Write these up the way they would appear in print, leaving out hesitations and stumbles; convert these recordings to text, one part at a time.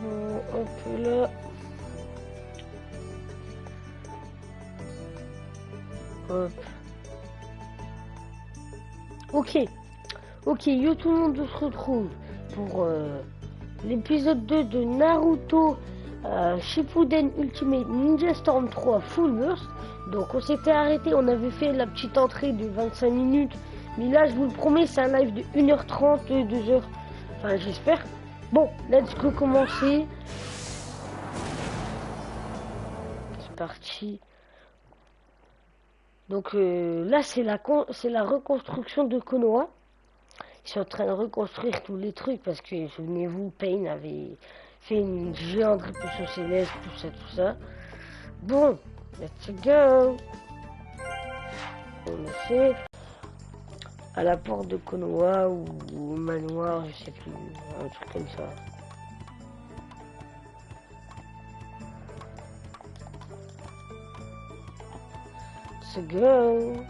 Bon, hop là. Hop. Ok. Ok, yo tout le monde, on se retrouve pour l'épisode 2 de Naruto Shippuden Ultimate Ninja Storm 3 Full Burst. Donc on s'était arrêté, on avait fait la petite entrée de 25 minutes. Mais là, je vous le promets, c'est un live de 1h30, 2h. Enfin, j'espère. Bon, let's go commencer. C'est parti. Donc là, c'est la reconstruction de Konoha. Ils sont en train de reconstruire tous les trucs parce que, souvenez-vous, Pain avait fait une géante répulsion céleste, tout ça. Bon, let's go. On essaie à la porte de Konoha ou au manoir, je sais plus, un truc comme ça. Let's go.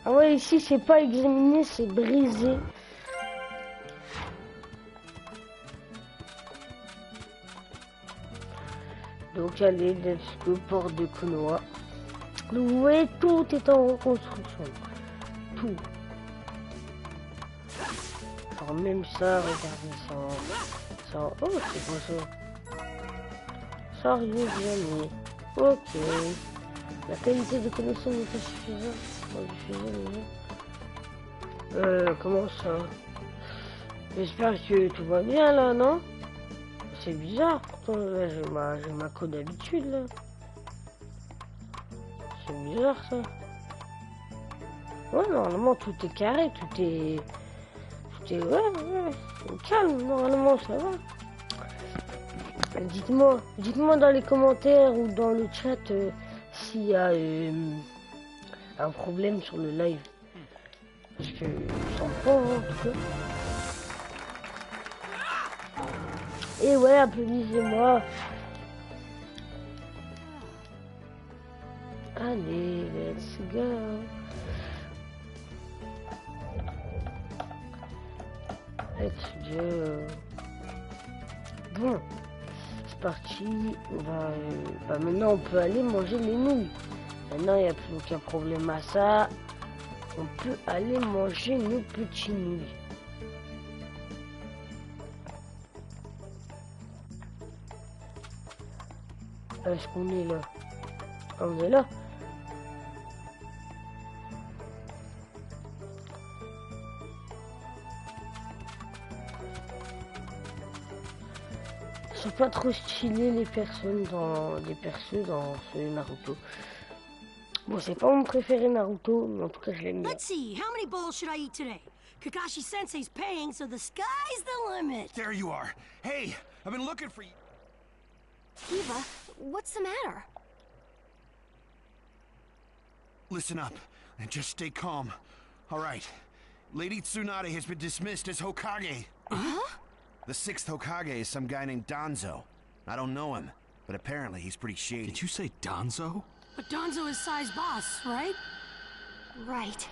Ah ouais, ici c'est pas examiné, c'est brisé. Donc allez, let's go, porte de Konoha. Donc vous voyez, tout est en reconstruction. Tout. Alors même ça, regardez ça. Oh, c'est quoi ça? Ça arrive jamais. Ok. La qualité de connexion n'est pas suffisante. Comment ça? J'espère que tout va bien là, non? C'est bizarre, pourtant là j'ai ma code d'habitude là. C'est bizarre ça. Ouais, normalement tout est carré, tout est ouais, calme, normalement ça va. Dites-moi dans les commentaires ou dans le chat s'il y a un problème sur le live. Parce que je sens pas en tout cas. Et ouais, applaudissez-moi. Allez, let's go. Let's go. Bon, c'est parti. On va, maintenant on peut aller manger les nouilles. Maintenant il n'y a plus aucun problème à ça. On peut aller manger nos petits nouilles. Est-ce qu'on est là? On est là. C'est pas trop stylé les personnes dans les persos dans ce Naruto. Bon, c'est pas mon préféré Naruto, mais en tout cas je l'aime bien. Let's see, how many bowls should I eat today? Kakashi Sensei's paying, so the sky's the limit. There you are. Hey, I've been looking for you. Eva, what's the matter? Listen up, and just stay calm. All right. Lady Tsunade has been dismissed as Hokage. Huh? The 6th Hokage is some guy named Danzo. I don't know him, but apparently he's pretty shady. Did you say Danzo? But Danzo is Sai's boss, right? Right.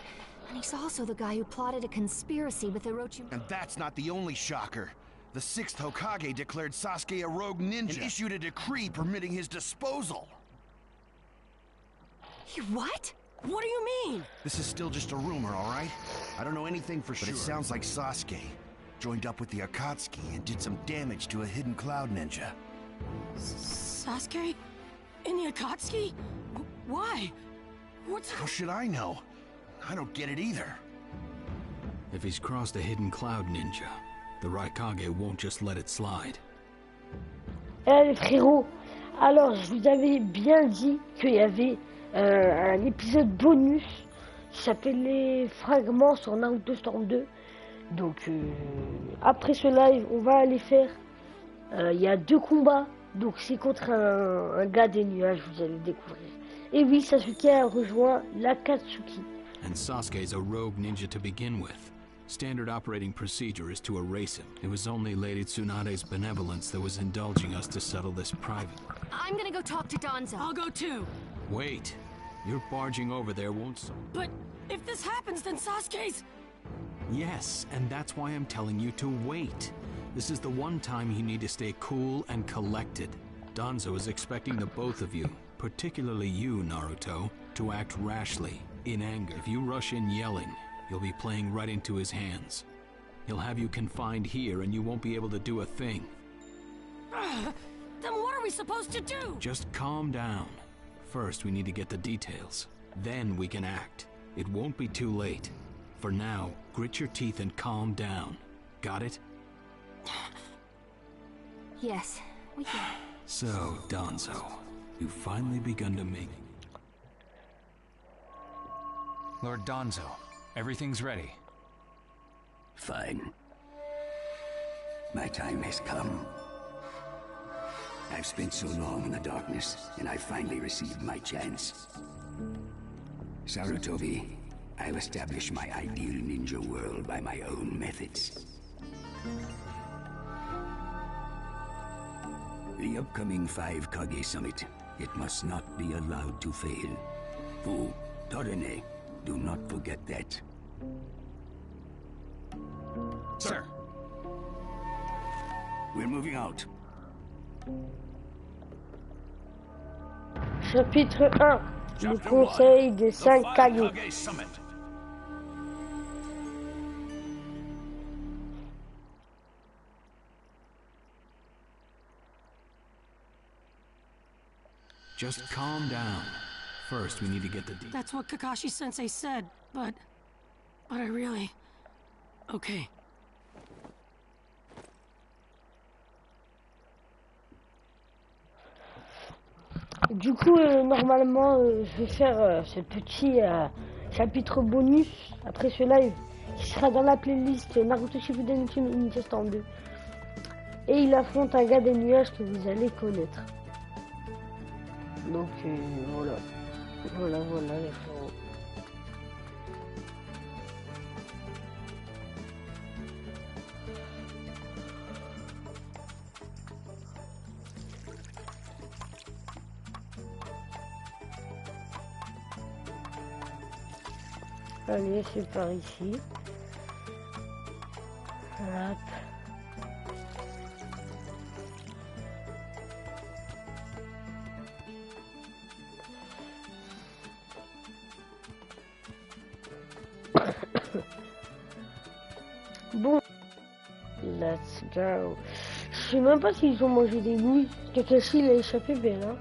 And he's also the guy who plotted a conspiracy with Orochi. And that's not the only shocker. The 6th Hokage declared Sasuke a rogue ninja and issued a decree permitting his disposal. What? What do you mean? This is still just a rumor, all right? I don't know anything for sure. But it sounds like Sasuke joined up with the Akatsuki and did some damage to a hidden cloud ninja. Sasuke? In the Akatsuki? Why? What's... How should I know? I don't get it either. If he's crossed a hidden cloud ninja, the Raikage won't just let it slide. Eh les frérots, alors je vous avais bien dit qu'il y avait un épisode bonus qui s'appelait Fragments sur Naruto Storm 2. Donc après ce live, on va aller faire. Il y a 2 combats. Donc c'est contre un gars des nuages, vous allez découvrir. Et oui, Sasuke a rejoint l'Akatsuki. And Sasuke's a rogue ninja to begin with. Standard operating procedure is to erase him. It was only Lady Tsunade's benevolence that was indulging us to settle this privately. I'm gonna go talk to Danzo. I'll go too. Wait. Your barging over there won't... But if this happens, then Sasuke's... Yes, and that's why I'm telling you to wait. This is the one time you need to stay cool and collected. Danzo is expecting the both of you, particularly you, Naruto, to act rashly, in anger. If you rush in yelling, you'll be playing right into his hands. He'll have you confined here and you won't be able to do a thing. Then what are we supposed to do? Just calm down. First, we need to get the details. Then we can act. It won't be too late. For now, grit your teeth and calm down. Got it? Yes, we can. So, Danzo, you've finally begun to make... Lord Danzo, everything's ready. Fine. My time has come. I've spent so long in the darkness, and I finally received my chance. Sarutobi, I'll establish my ideal ninja world by my own methods. The upcoming 5 Kage Summit, it must not be allowed to fail. Fu, Torene, do not forget that. Sir. We're moving out. Chapitre 1. Le conseil des 5 Kage. Just calm down. First, we need to get the details. That's what Kakashi-sensei said, but I really... Okay. Du coup, normalement, je vais faire ce petit chapitre bonus après ce live qui sera dans la playlist Naruto Shippuden Ninja Storm 2. Et il affronte un gars des nuages que vous allez connaître. Donc voilà. Voilà les frérots. Allez, c'est par ici. Hop. Bon, let's go. Je sais même pas s'ils ont mangé des nouilles. Kakashi il a échappé bien, hein.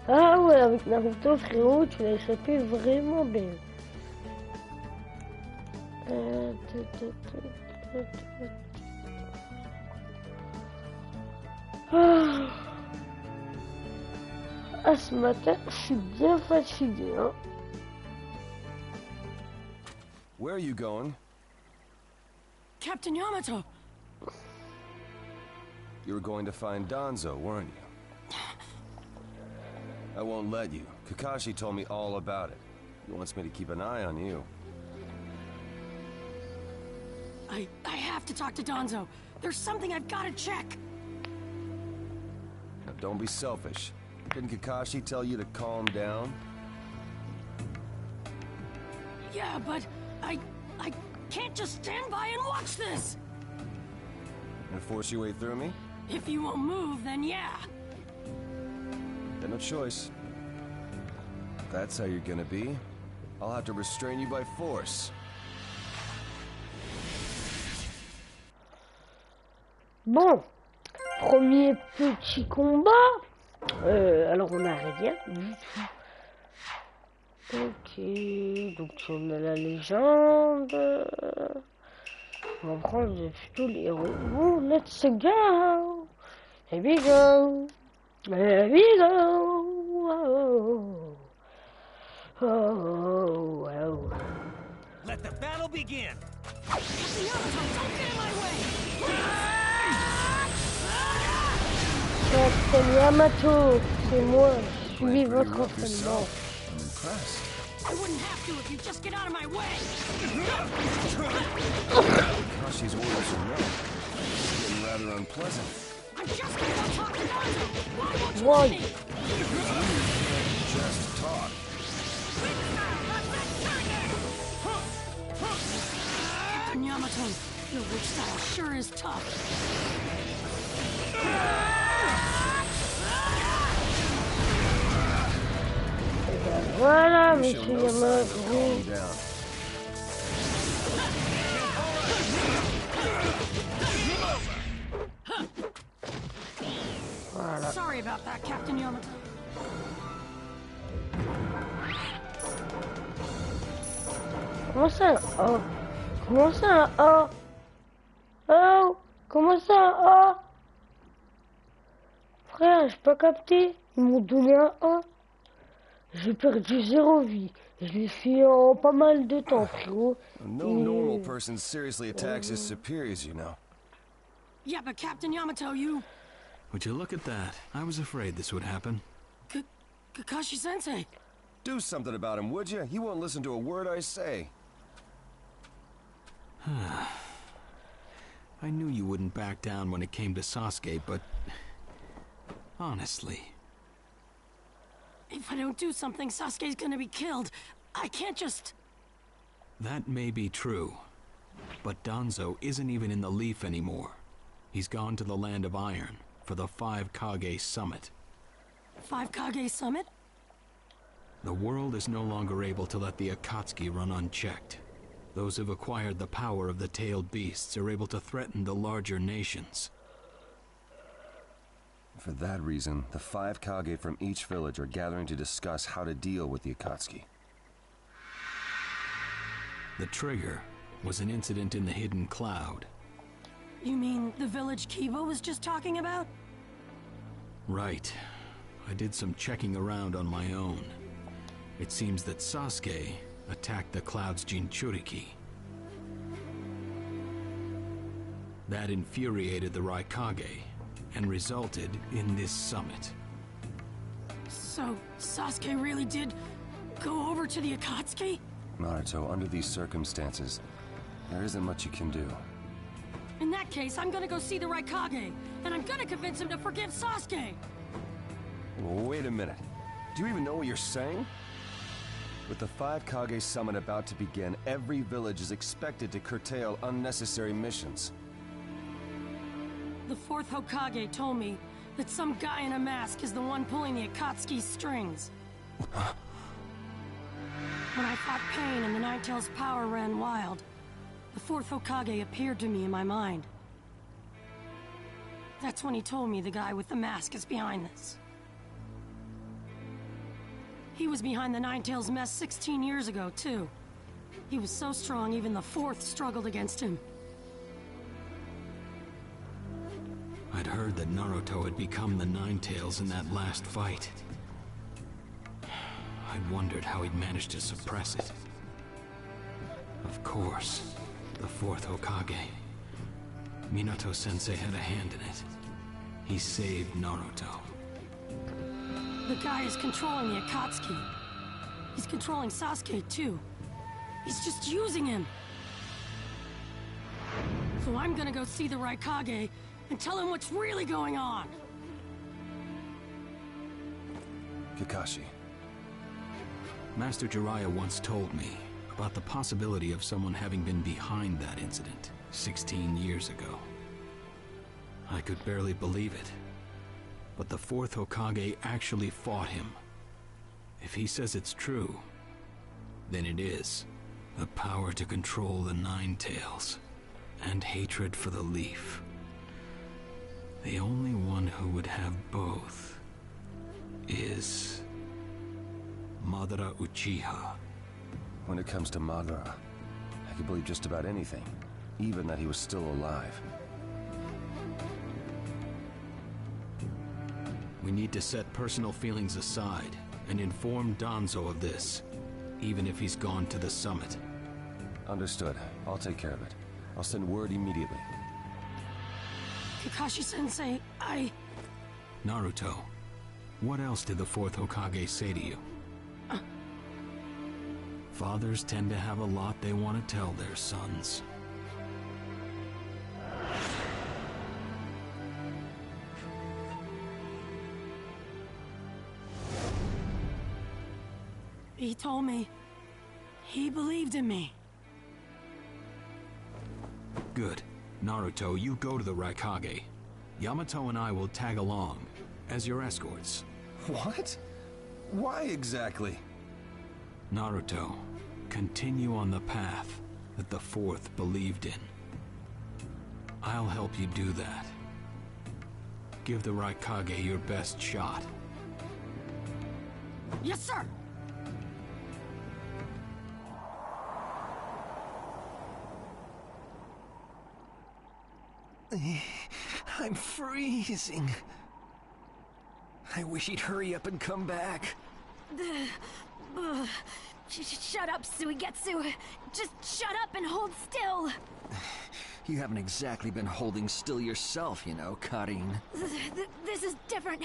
Ah ouais, avec Naruto, frérot, tu l'as échappé vraiment bien. Ah, ce matin, je suis bien fatigué, hein. Where are you going? Captain Yamato! You were going to find Danzo, weren't you? I won't let you. Kakashi told me all about it. He wants me to keep an eye on you. I have to talk to Danzo. There's something I've got to check. Now don't be selfish. Didn't Kakashi tell you to calm down? Yeah, but I can't just stand by and watch this. And force your way through me? If you won't move, then yeah. Got no choice. If that's how you're gonna be, I'll have to restrain you by force. Bon, premier petit combat. Alors on a rien du tout. Ok, donc on a la légende. On va prendre plutôt les héros. Oh, let's go. Here we go. Here we go. Oh, oh, oh. Let the battle begin. Captain Yamato, don't get in my way! Captain Yamato, c'est moi. Suivez votre entraînement. I'm impressed. I wouldn't have to if you just get out of my way! Kashi's orders are no. It's getting rather unpleasant. I'm just gonna go talk to Danzo! Why won't you Why? let me? Just talk. Captain Yamato, sure is tough. Voilà, You show monsieur no signs of Yamato. calming down. Sorry about that, Captain Yamato. Comment ça? Oh. Comment ça? Oh. Oh. Comment ça? Oh. Frère, j'ai pas capté. Ils m'ont donné un 1. J'ai perdu 0 vie. Je l'ai fait en pas mal de temps, frérot. No normal person seriously attacks his superiors, you know. Yeah, but Captain Yamato, you... Would you look at that? I was afraid this would happen. Kakashi-sensei. Do something about him, would you? He won't listen to a word I say. I knew you wouldn't back down when it came to Sasuke, but... honestly... If I don't do something, Sasuke's gonna be killed. I can't just... That may be true. But Danzo isn't even in the Leaf anymore. He's gone to the Land of Iron for the 5 Kage Summit. 5 Kage Summit? The world is no longer able to let the Akatsuki run unchecked. Those who've acquired the power of the tailed beasts are able to threaten the larger nations. For that reason, the 5 Kage from each village are gathering to discuss how to deal with the Akatsuki. The trigger was an incident in the Hidden Cloud. You mean the village Kiva was just talking about? Right. I did some checking around on my own. It seems that Sasuke attacked the Cloud's Jinchuriki. That infuriated the Raikage and resulted in this summit. So, Sasuke really did go over to the Akatsuki? Naruto, under these circumstances, there isn't much you can do. In that case, I'm gonna go see the Raikage, and I'm gonna convince him to forgive Sasuke! Wait a minute. Do you even know what you're saying? With the 5 Kage summit about to begin, every village is expected to curtail unnecessary missions. The 4th Hokage told me that some guy in a mask is the one pulling the Akatsuki's strings. When I fought Pain and the Ninetales' power ran wild, the 4th Hokage appeared to me in my mind. That's when he told me the guy with the mask is behind this. He was behind the Ninetales' mess 16 years ago, too. He was so strong, even the 4th struggled against him. I'd heard that Naruto had become the Ninetales in that last fight. I'd wondered how he'd managed to suppress it. Of course, the 4th Hokage. Minato-sensei had a hand in it. He saved Naruto. The guy is controlling the Akatsuki. He's controlling Sasuke, too. He's just using him. So I'm gonna go see the Raikage and tell him what's really going on. Kakashi. Master Jiraiya once told me about the possibility of someone having been behind that incident 16 years ago. I could barely believe it. But the 4th Hokage actually fought him. If he says it's true, then it is. The power to control the Ninetales, and hatred for the Leaf. The only one who would have both is Madara Uchiha. When it comes to Madara, I can believe just about anything, even that he was still alive. We need to set personal feelings aside and inform Danzo of this, even if he's gone to the summit. Understood. I'll take care of it. I'll send word immediately. Kakashi-sensei, Naruto, what else did the 4th Hokage say to you? Fathers tend to have a lot they want to tell their sons. he told me he believed in me. Good. Naruto, you go to the Raikage. Yamato and I will tag along as your escorts. What? Why exactly? Naruto, continue on the path that the Fourth believed in. I'll help you do that. Give the Raikage your best shot. Yes, sir! I'm freezing. I wish he'd hurry up and come back. Shut up, Suigetsu. Just shut up and hold still. You haven't exactly been holding still yourself, you know, Karin. This is different.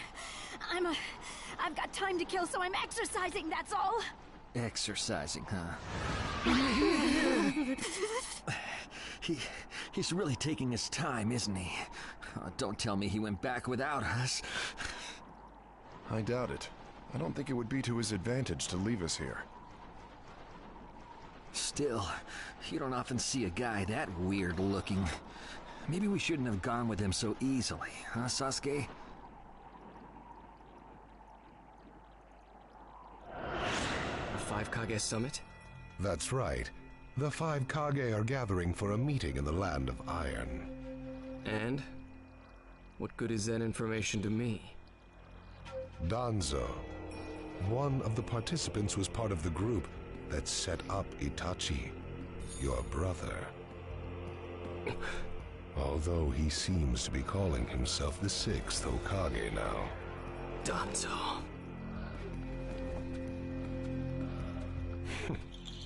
I've got time to kill, so I'm exercising, that's all. Exercising, huh? He's really taking his time, isn't he? Don't tell me he went back without us. I doubt it. I don't think it would be to his advantage to leave us here. Still, you don't often see a guy that weird looking. Maybe we shouldn't have gone with him so easily, huh, Sasuke? A Five Kage summit? That's right. The Five Kage are gathering for a meeting in the Land of Iron. And? What good is that information to me? Danzo, one of the participants, was part of the group that set up Itachi, your brother. Although he seems to be calling himself the sixth Hokage now. Danzo.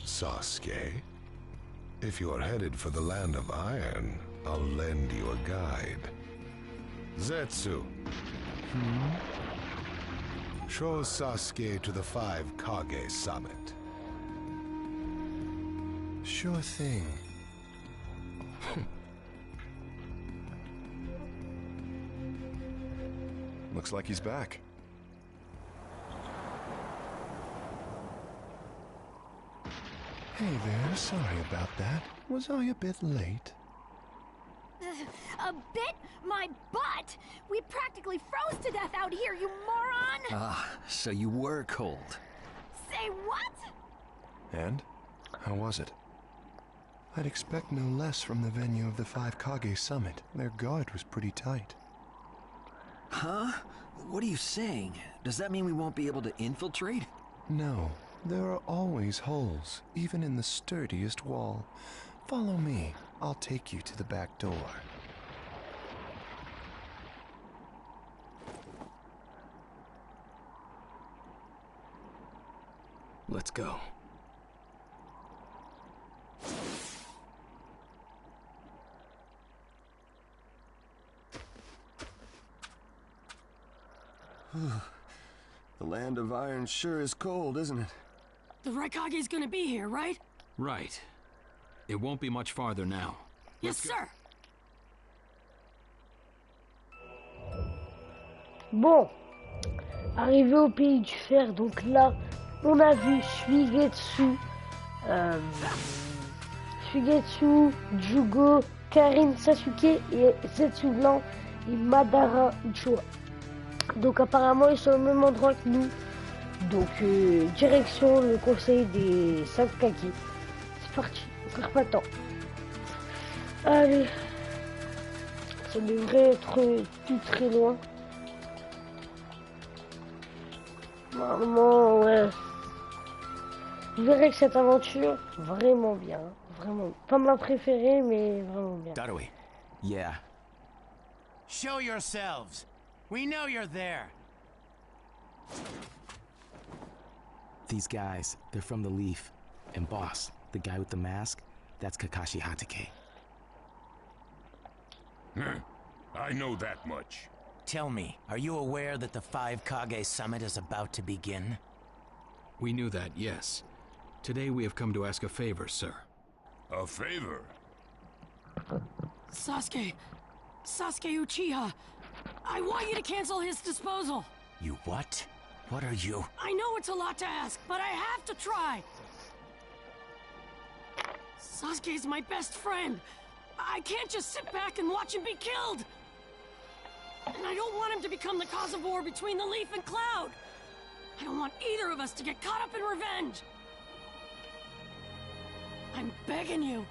Sasuke, if you're headed for the Land of Iron, I'll lend you a guide. Zetsu. Show Sasuke to the Five Kage Summit. Sure thing. Looks like he's back. Hey there, sorry about that. Was I a bit late? A bit? My butt! We practically froze to death out here, you moron! Ah, so you were cold. Say what? And? How was it? I'd expect no less from the venue of the Five Kage Summit. Their guard was pretty tight. Huh? What are you saying? Does that mean we won't be able to infiltrate? No, there are always holes, even in the sturdiest wall. Follow me. I'll take you to the back door. Let's go. The Land of Iron sure is cold, isn't it? The Raikage's gonna be here, right? Right. It won't be much farther now. Yes, sir! Bon, arrivé au pays du fer, donc là, on a vu Suigetsu, Jugo, Karin, Sasuke et Zetsu Blanc et Madara Uchiwa. Donc apparemment ils sont au même endroit que nous. Donc direction le conseil des 5 Kage. C'est parti, on perd pas de temps. Allez. Ça devrait être tout très loin. Normalement, ouais. Vous verrez que cette aventure, vraiment bien. Vraiment. Pas ma préférée, mais vraiment bien. Darui. Yeah. Show yourselves. We know you're there. These guys, they're from the Leaf. And boss, the guy with the mask, that's Kakashi Hatake. I know that much. Tell me, are you aware that the Five Kage Summit is about to begin? We knew that, yes. Today we have come to ask a favor, sir. A favor? Sasuke Uchiha, I want you to cancel his disposal. You what? What are you? I know it's a lot to ask, but I have to try. Sasuke's my best friend. I can't just sit back and watch him be killed! And I don't want him to become the cause of war between the Leaf and Cloud! I don't want either of us to get caught up in revenge! I'm begging you.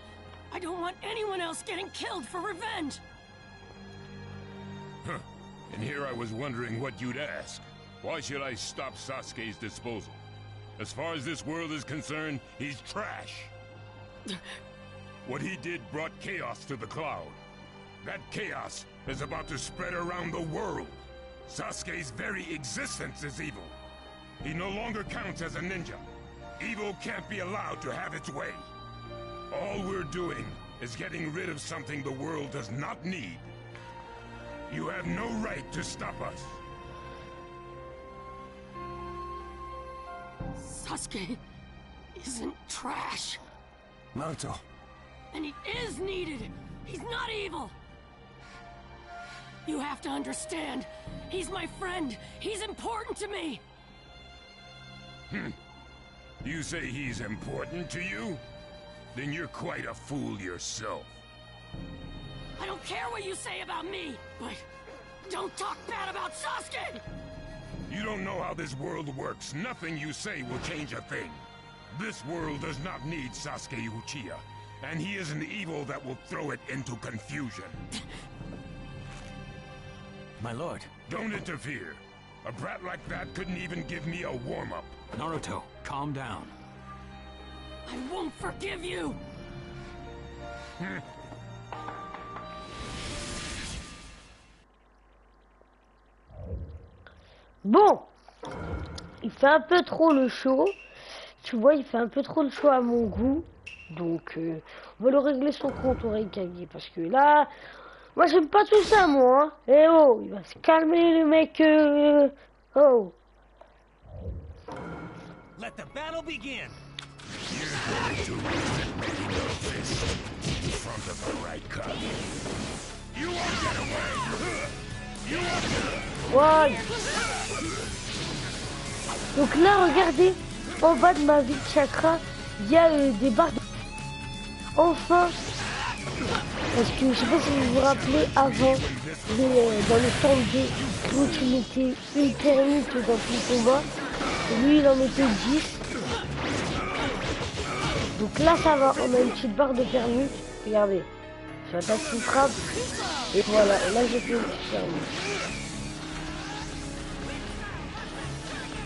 I don't want anyone else getting killed for revenge! Huh. And here I was wondering what you'd ask. Why should I stop Sasuke's disposal? As far as this world is concerned, he's trash. What he did brought chaos to the Cloud. That chaos is about to spread around the world. Sasuke's very existence is evil. He no longer counts as a ninja. Evil can't be allowed to have its way. All we're doing is getting rid of something the world does not need. You have no right to stop us. Sasuke isn't trash. Naruto. And he is needed. He's not evil. You have to understand. He's my friend. He's important to me. You say he's important to you? Then you're quite a fool yourself. I don't care what you say about me, but don't talk bad about Sasuke! You don't know how this world works. Nothing you say will change a thing. This world does not need Sasuke Uchiha, and he is an evil that will throw it into confusion. My lord. Don't interfere. A brat like that couldn't even give me a warm-up. Naruto, calm down. I won't forgive you! Bon, il fait un peu trop le show. Tu vois, il fait un peu trop le show à mon goût. Donc, on va le régler son compte au Raikage. Parce que là, moi j'aime pas tout ça, moi. Hein. Eh oh, il va se calmer le mec. Oh. Let the battle begin. You're going to regret making your fist in front of the right cut. You won't get away! You won't get What? Donc là, regardez, en bas de ma vie de chakra, il y a des barres de... Enfin, parce que je sais pas si vous vous rappelez, avant, dans le temps de Ryo, tu mettais une thermite dans ton combat, lui il en mettait 10. Donc là ça va, on a une petite barre de thermite, regardez, j'attaque une frappe, et voilà, et là j'ai fait une petite thermite.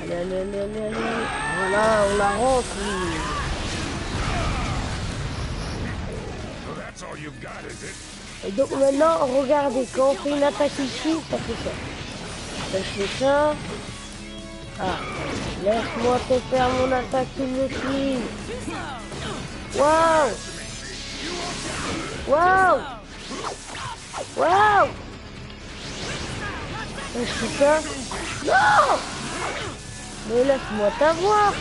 Allez, allez, allez, allez, allez. Voilà, on la rentre. Et donc maintenant, regardez, quand on fait une attaque ici, ça fait ça. Ça fait ça. Ah, laisse-moi te faire mon attaque inutile. Waouh! Waouh! Waouh! Je fais ça. Non! Mais laisse-moi t'avoir.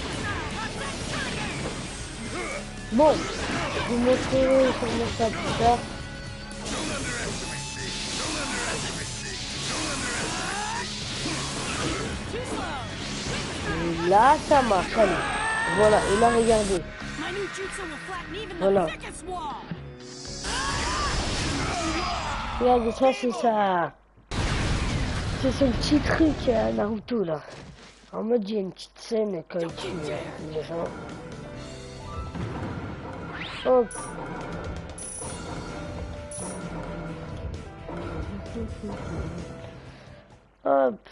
Bon, je vous montrerai sûrement ça plus tard. Et là, ça marche, allez. Voilà, et là, regardez. Voilà. Regardez, ça, c'est ça. C'est son petit truc à Naruto, là. En mode, il y a une petite scène quand il tue les gens. Hop. Hop.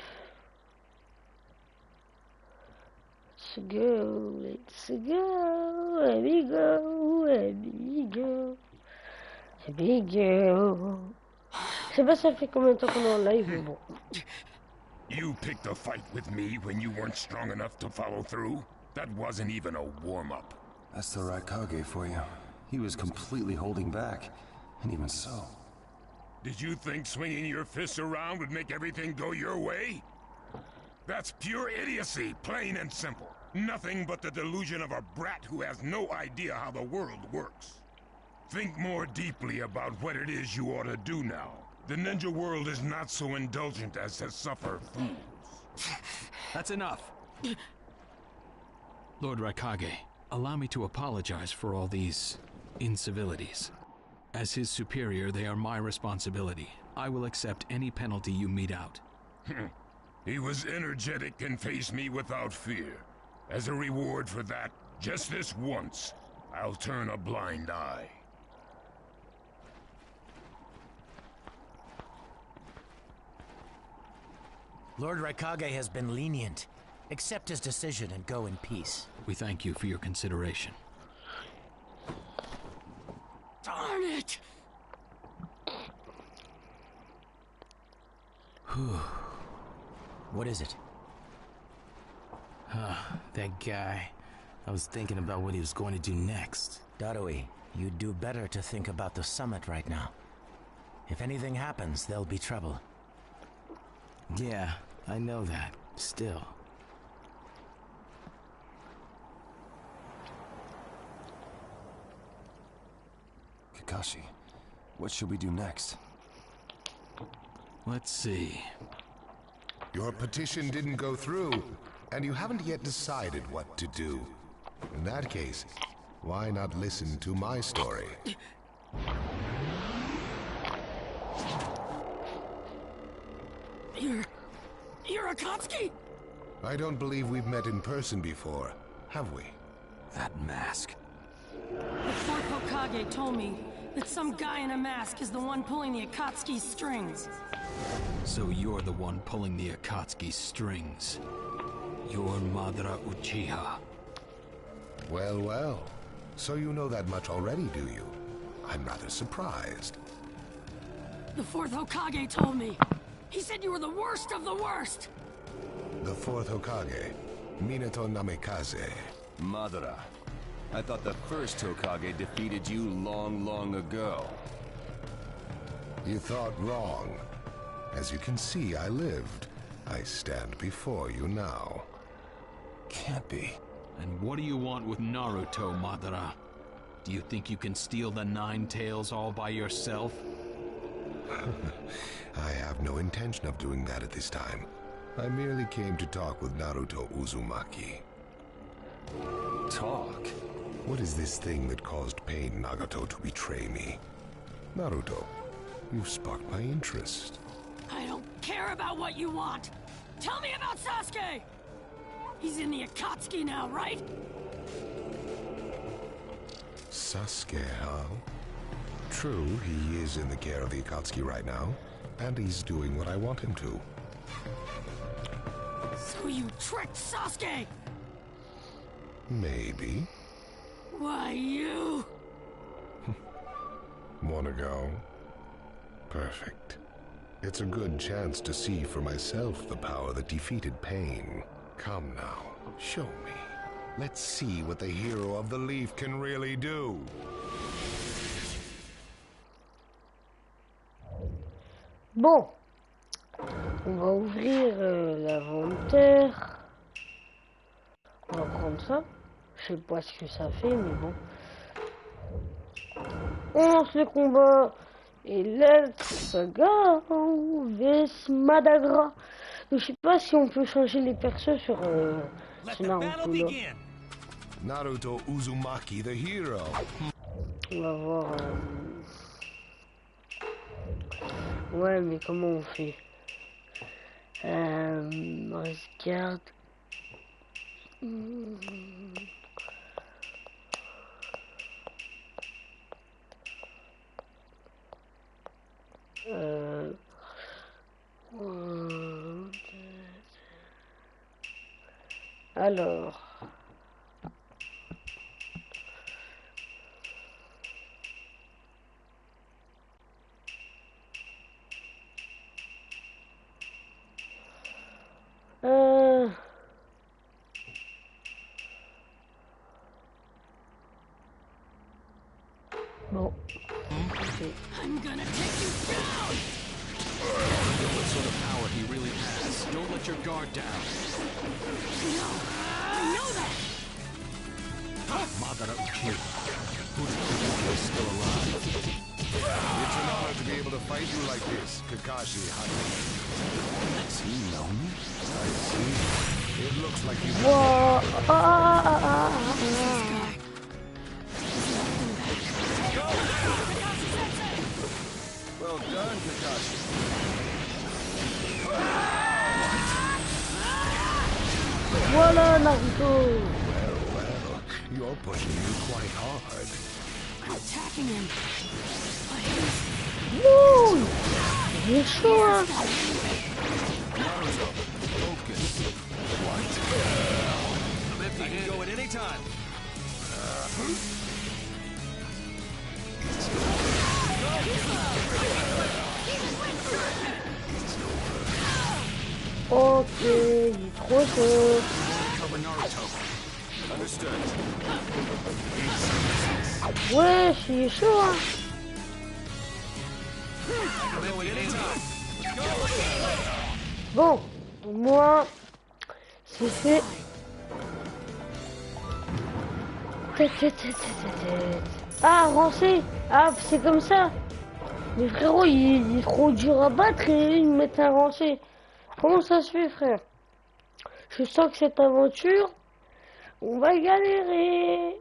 Let's go, let's go, let me go, let me go, let me go. Je sais pas ça fait combien de temps qu'on est en live, mais bon. You picked a fight with me when you weren't strong enough to follow through? That wasn't even a warm-up. That's the Raikage for you. He was completely holding back, and even so. Did you think swinging your fists around would make everything go your way? That's pure idiocy, plain and simple. Nothing but the delusion of a brat who has no idea how the world works. Think more deeply about what it is you ought to do now. The ninja world is not so indulgent as to suffer fools. That's enough. Lord Raikage, allow me to apologize for all these incivilities. As his superior, they are my responsibility. I will accept any penalty you mete out. He was energetic and faced me without fear. As a reward for that, just this once, I'll turn a blind eye. Lord Raikage has been lenient. Accept his decision and go in peace. We thank you for your consideration. Darn it! What is it? That guy. I was thinking about what he was going to do next. Darui, you'd do better to think about the summit right now. If anything happens, there'll be trouble. Yeah, I know that. Still. Kakashi, what should we do next? Let's see. Your petition didn't go through, and you haven't yet decided what to do. In that case, why not listen to my story? You're Akatsuki? I don't believe we've met in person before, have we? That mask. The fourth Hokage told me that some guy in a mask is the one pulling the Akatsuki's strings. So you're the one pulling the Akatsuki's strings. You're Madara Uchiha. Well, well. So you know that much already, do you? I'm rather surprised. The fourth Hokage told me. He said you were the worst of the worst. The fourth Hokage, Minato Namikaze. Madara. I thought the first Hokage defeated you long, long ago. You thought wrong. As you can see, I lived. I stand before you now. Can't be. And what do you want with Naruto, Madara? Do you think you can steal the Nine Tails all by yourself? I have no intention of doing that at this time. I merely came to talk with Naruto Uzumaki. Talk? What is this thing that caused Pain Nagato to betray me? Naruto, you've sparked my interest. I don't care about what you want. Tell me about Sasuke! He's in the Akatsuki now, right? Sasuke, huh? True, he is in the care of the Akatsuki right now, and he's doing what I want him to. So you tricked Sasuke! Maybe. Why, you... Wanna go? Perfect. It's a good chance to see for myself the power that defeated Pain. Come now, show me. Let's see what the hero of the leaf can really do. Bon, on va ouvrir l'inventaire. On va prendre ça. Je sais pas ce que ça fait, mais bon. On lance le combat. Et let's go vs Madagra. Donc, je sais pas si on peut changer les persos sur Naruto. Naruto Uzumaki, the hero. On va voir. Ouais, mais comment on fait? Regarde. Alors. Bon. Okay. I'm gonna take you down! What sort of power he really has. Don't let your guard down. No, I know that! Madara Uchiha. Who is still alive? It's an honor to be able to fight you like this, Kakashi Hatake. Does he know me? I see. It looks like you... Whoa! This guy. Voilà, Naruto. Well, you're pushing me quite hard. I'm attacking him. Wouh, il est chaud, hein. Naruto, focus. What? I can go at any time. Ok, il est trop chaud. Cover Naruto. Understood. Ouais, il est chaud, hein. Go at any time. Bon, moi, c'est fait. Ah, avancé. Ah, c'est comme ça. Mais frérot, il est trop dur à battre et il me met un avancé. Comment ça se fait, frère? Je sens que cette aventure, on va galérer.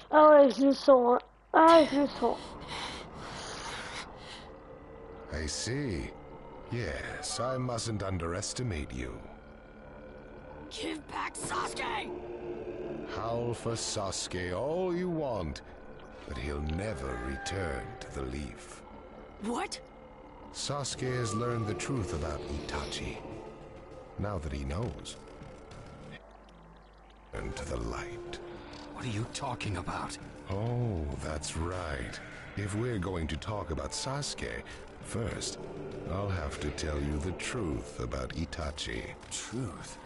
Ah ouais, je le sens. Hein. Ah, je le sens. I see. Yes, I mustn't underestimate you. Give back Sasuke! Howl for Sasuke all you want, but he'll never return to the Leaf. What? Sasuke has learned the truth about Itachi. Now that he knows, turn to the light. What are you talking about? Oh, that's right. If we're going to talk about Sasuke, first, I'll have to tell you the truth about Itachi. Truth?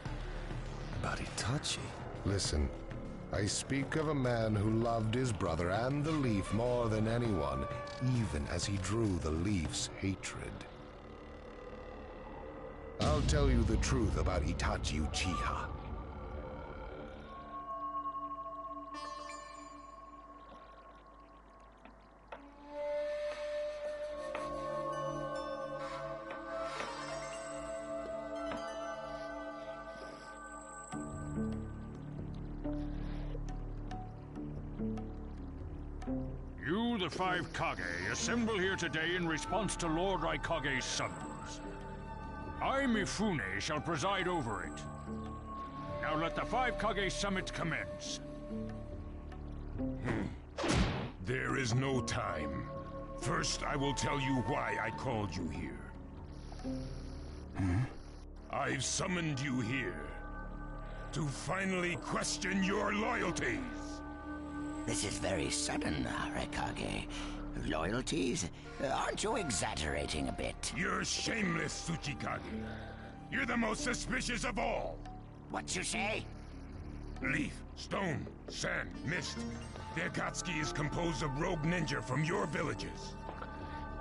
About Itachi? Listen, I speak of a man who loved his brother and the Leaf more than anyone, even as he drew the Leaf's hatred. I'll tell you the truth about Itachi Uchiha. You, the five Kage, assemble here today in response to Lord Raikage's summons. I, Mifune, shall preside over it. Now let the five Kage summit commence. There is no time. First, I will tell you why I called you here. I've summoned you here to finally question your loyalties. This is very sudden, Raikage. Loyalties? Aren't you exaggerating a bit? You're shameless, Tsuchikage. You're the most suspicious of all. What you say? Leaf, stone, sand, mist. The Akatsuki is composed of rogue ninja from your villages.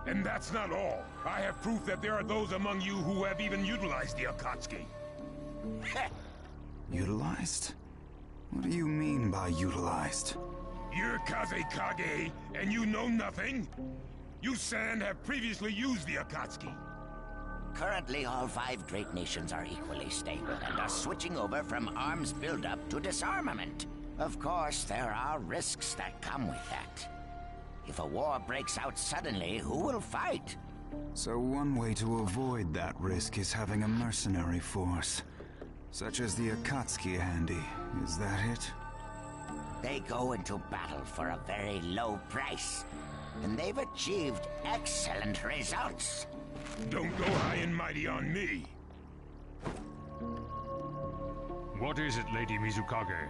And that's not all. I have proof that there are those among you who have even utilized the Akatsuki. Utilized? What do you mean by utilized? You're Kazekage, and you know nothing? You Sand have previously used the Akatsuki. Currently, all five great nations are equally stable and are switching over from arms buildup to disarmament. Of course, there are risks that come with that. If a war breaks out suddenly, who will fight? So one way to avoid that risk is having a mercenary force, such as the Akatsuki handy. Is that it? They go into battle for a very low price, and they've achieved excellent results. Don't go high and mighty on me. What is it, Lady Mizukage?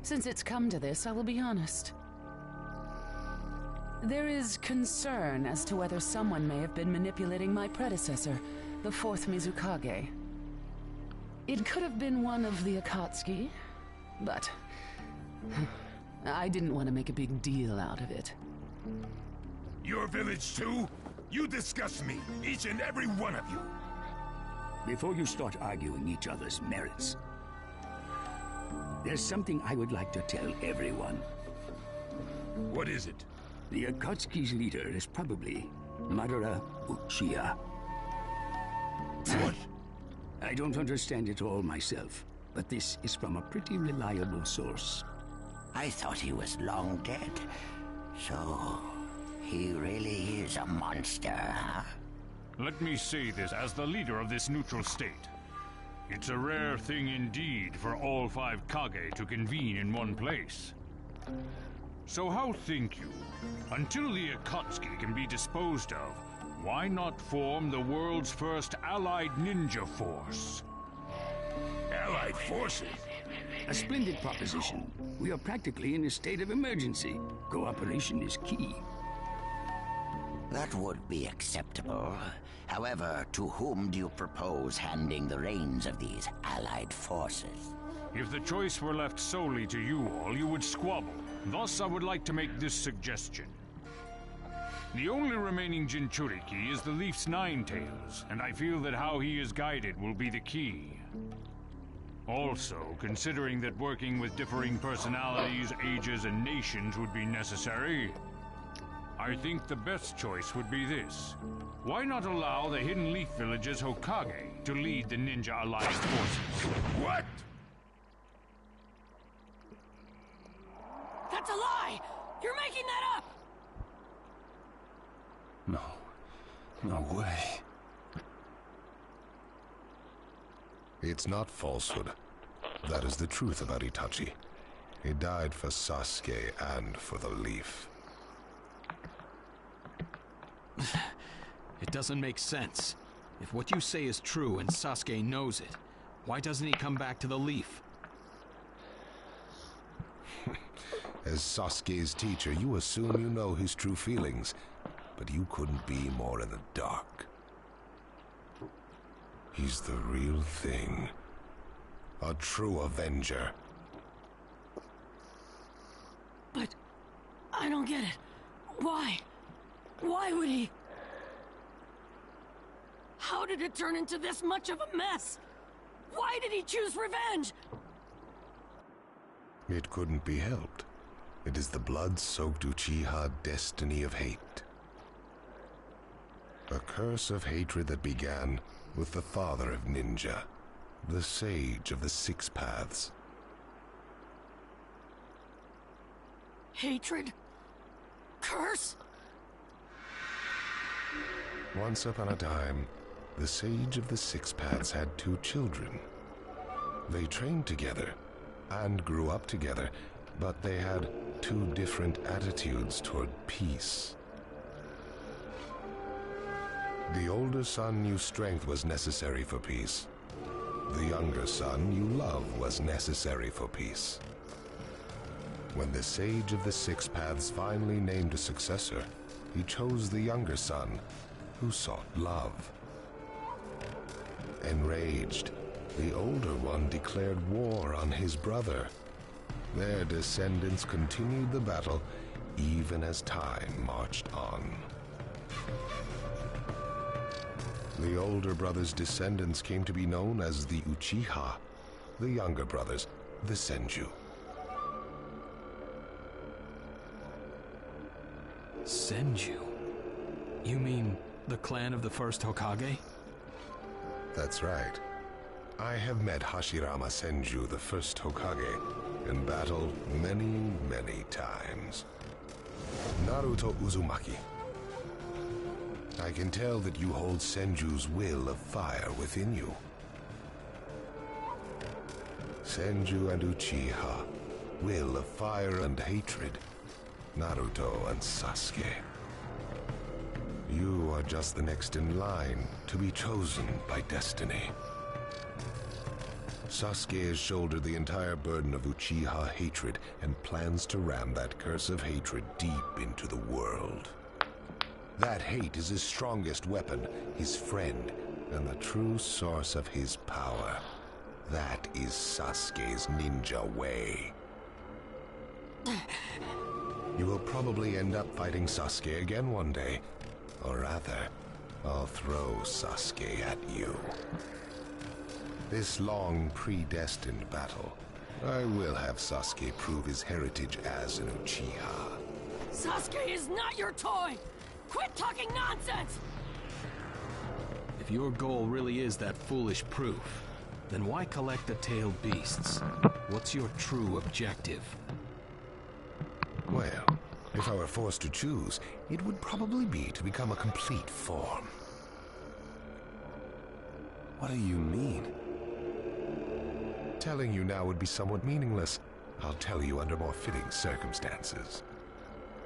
Since it's come to this, I will be honest. There is concern as to whether someone may have been manipulating my predecessor, the fourth Mizukage. It could have been one of the Akatsuki, but I didn't want to make a big deal out of it. Your village too? You disgust me, each and every one of you. Before you start arguing each other's merits, there's something I would like to tell everyone. What is it? The Akatsuki's leader is probably Madara Uchiha. What? I don't understand it all myself, but this is from a pretty reliable source. I thought he was long dead. So, he really is a monster, huh? let me say this as the leader of this neutral state. It's a rare thing indeed for all 5 Kage to convene in one place. So how think you, until the Akatsuki can be disposed of, why not form the world's first allied ninja force? Allied forces? A splendid proposition. We are practically in a state of emergency. Cooperation is key. That would be acceptable. However, to whom do you propose handing the reins of these allied forces? If the choice were left solely to you all, you would squabble. Thus, I would like to make this suggestion. The only remaining Jinchuriki is the Leaf's Nine-Tails, and I feel that how he is guided will be the key. Also, considering that working with differing personalities, ages, and nations would be necessary, I think the best choice would be this. Why not allow the Hidden Leaf Village's Hokage to lead the Ninja Alliance forces? What? That's a lie! You're making that up! No way. It's not falsehood. That is the truth about Itachi. He died for Sasuke and for the Leaf. It doesn't make sense. If what you say is true and Sasuke knows it, why doesn't he come back to the Leaf? As Sasuke's teacher, you assume you know his true feelings, but you couldn't be more in the dark. He's the real thing. A true Avenger. But I don't get it. Why? Why would he? How did it turn into this much of a mess? Why did he choose revenge? It couldn't be helped. It is the blood-soaked Uchiha destiny of hate. A curse of hatred that began with the father of ninja, the sage of the 6 paths. Hatred? Curse? Once upon a time, the sage of the 6 paths had 2 children. They trained together and grew up together, but they had 2 different attitudes toward peace. The older son knew strength was necessary for peace. The younger son knew love was necessary for peace. When the sage of the 6 paths finally named a successor, he chose the younger son, who sought love. Enraged, the older one declared war on his brother. Their descendants continued the battle even as time marched on. The older brother's descendants came to be known as the Uchiha, the younger brothers, the Senju. Senju? You mean the clan of the first Hokage? That's right. I have met Hashirama Senju, the first Hokage, in battle many, many times. Naruto Uzumaki. I can tell that you hold Senju's will of fire within you. Senju and Uchiha, will of fire and hatred. Naruto and Sasuke. You are just the next in line to be chosen by destiny. Sasuke has shouldered the entire burden of Uchiha hatred and plans to ram that curse of hatred deep into the world. That hate is his strongest weapon, his friend, and the true source of his power. That is Sasuke's ninja way. You will probably end up fighting Sasuke again one day. Or rather, I'll throw Sasuke at you. This long, predestined battle, I will have Sasuke prove his heritage as an Uchiha. Sasuke is not your toy! Quit talking nonsense! If your goal really is that foolish proof, then why collect the tailed beasts? What's your true objective? Well, if I were forced to choose, it would probably be to become a complete form. What do you mean? Telling you now would be somewhat meaningless. I'll tell you under more fitting circumstances.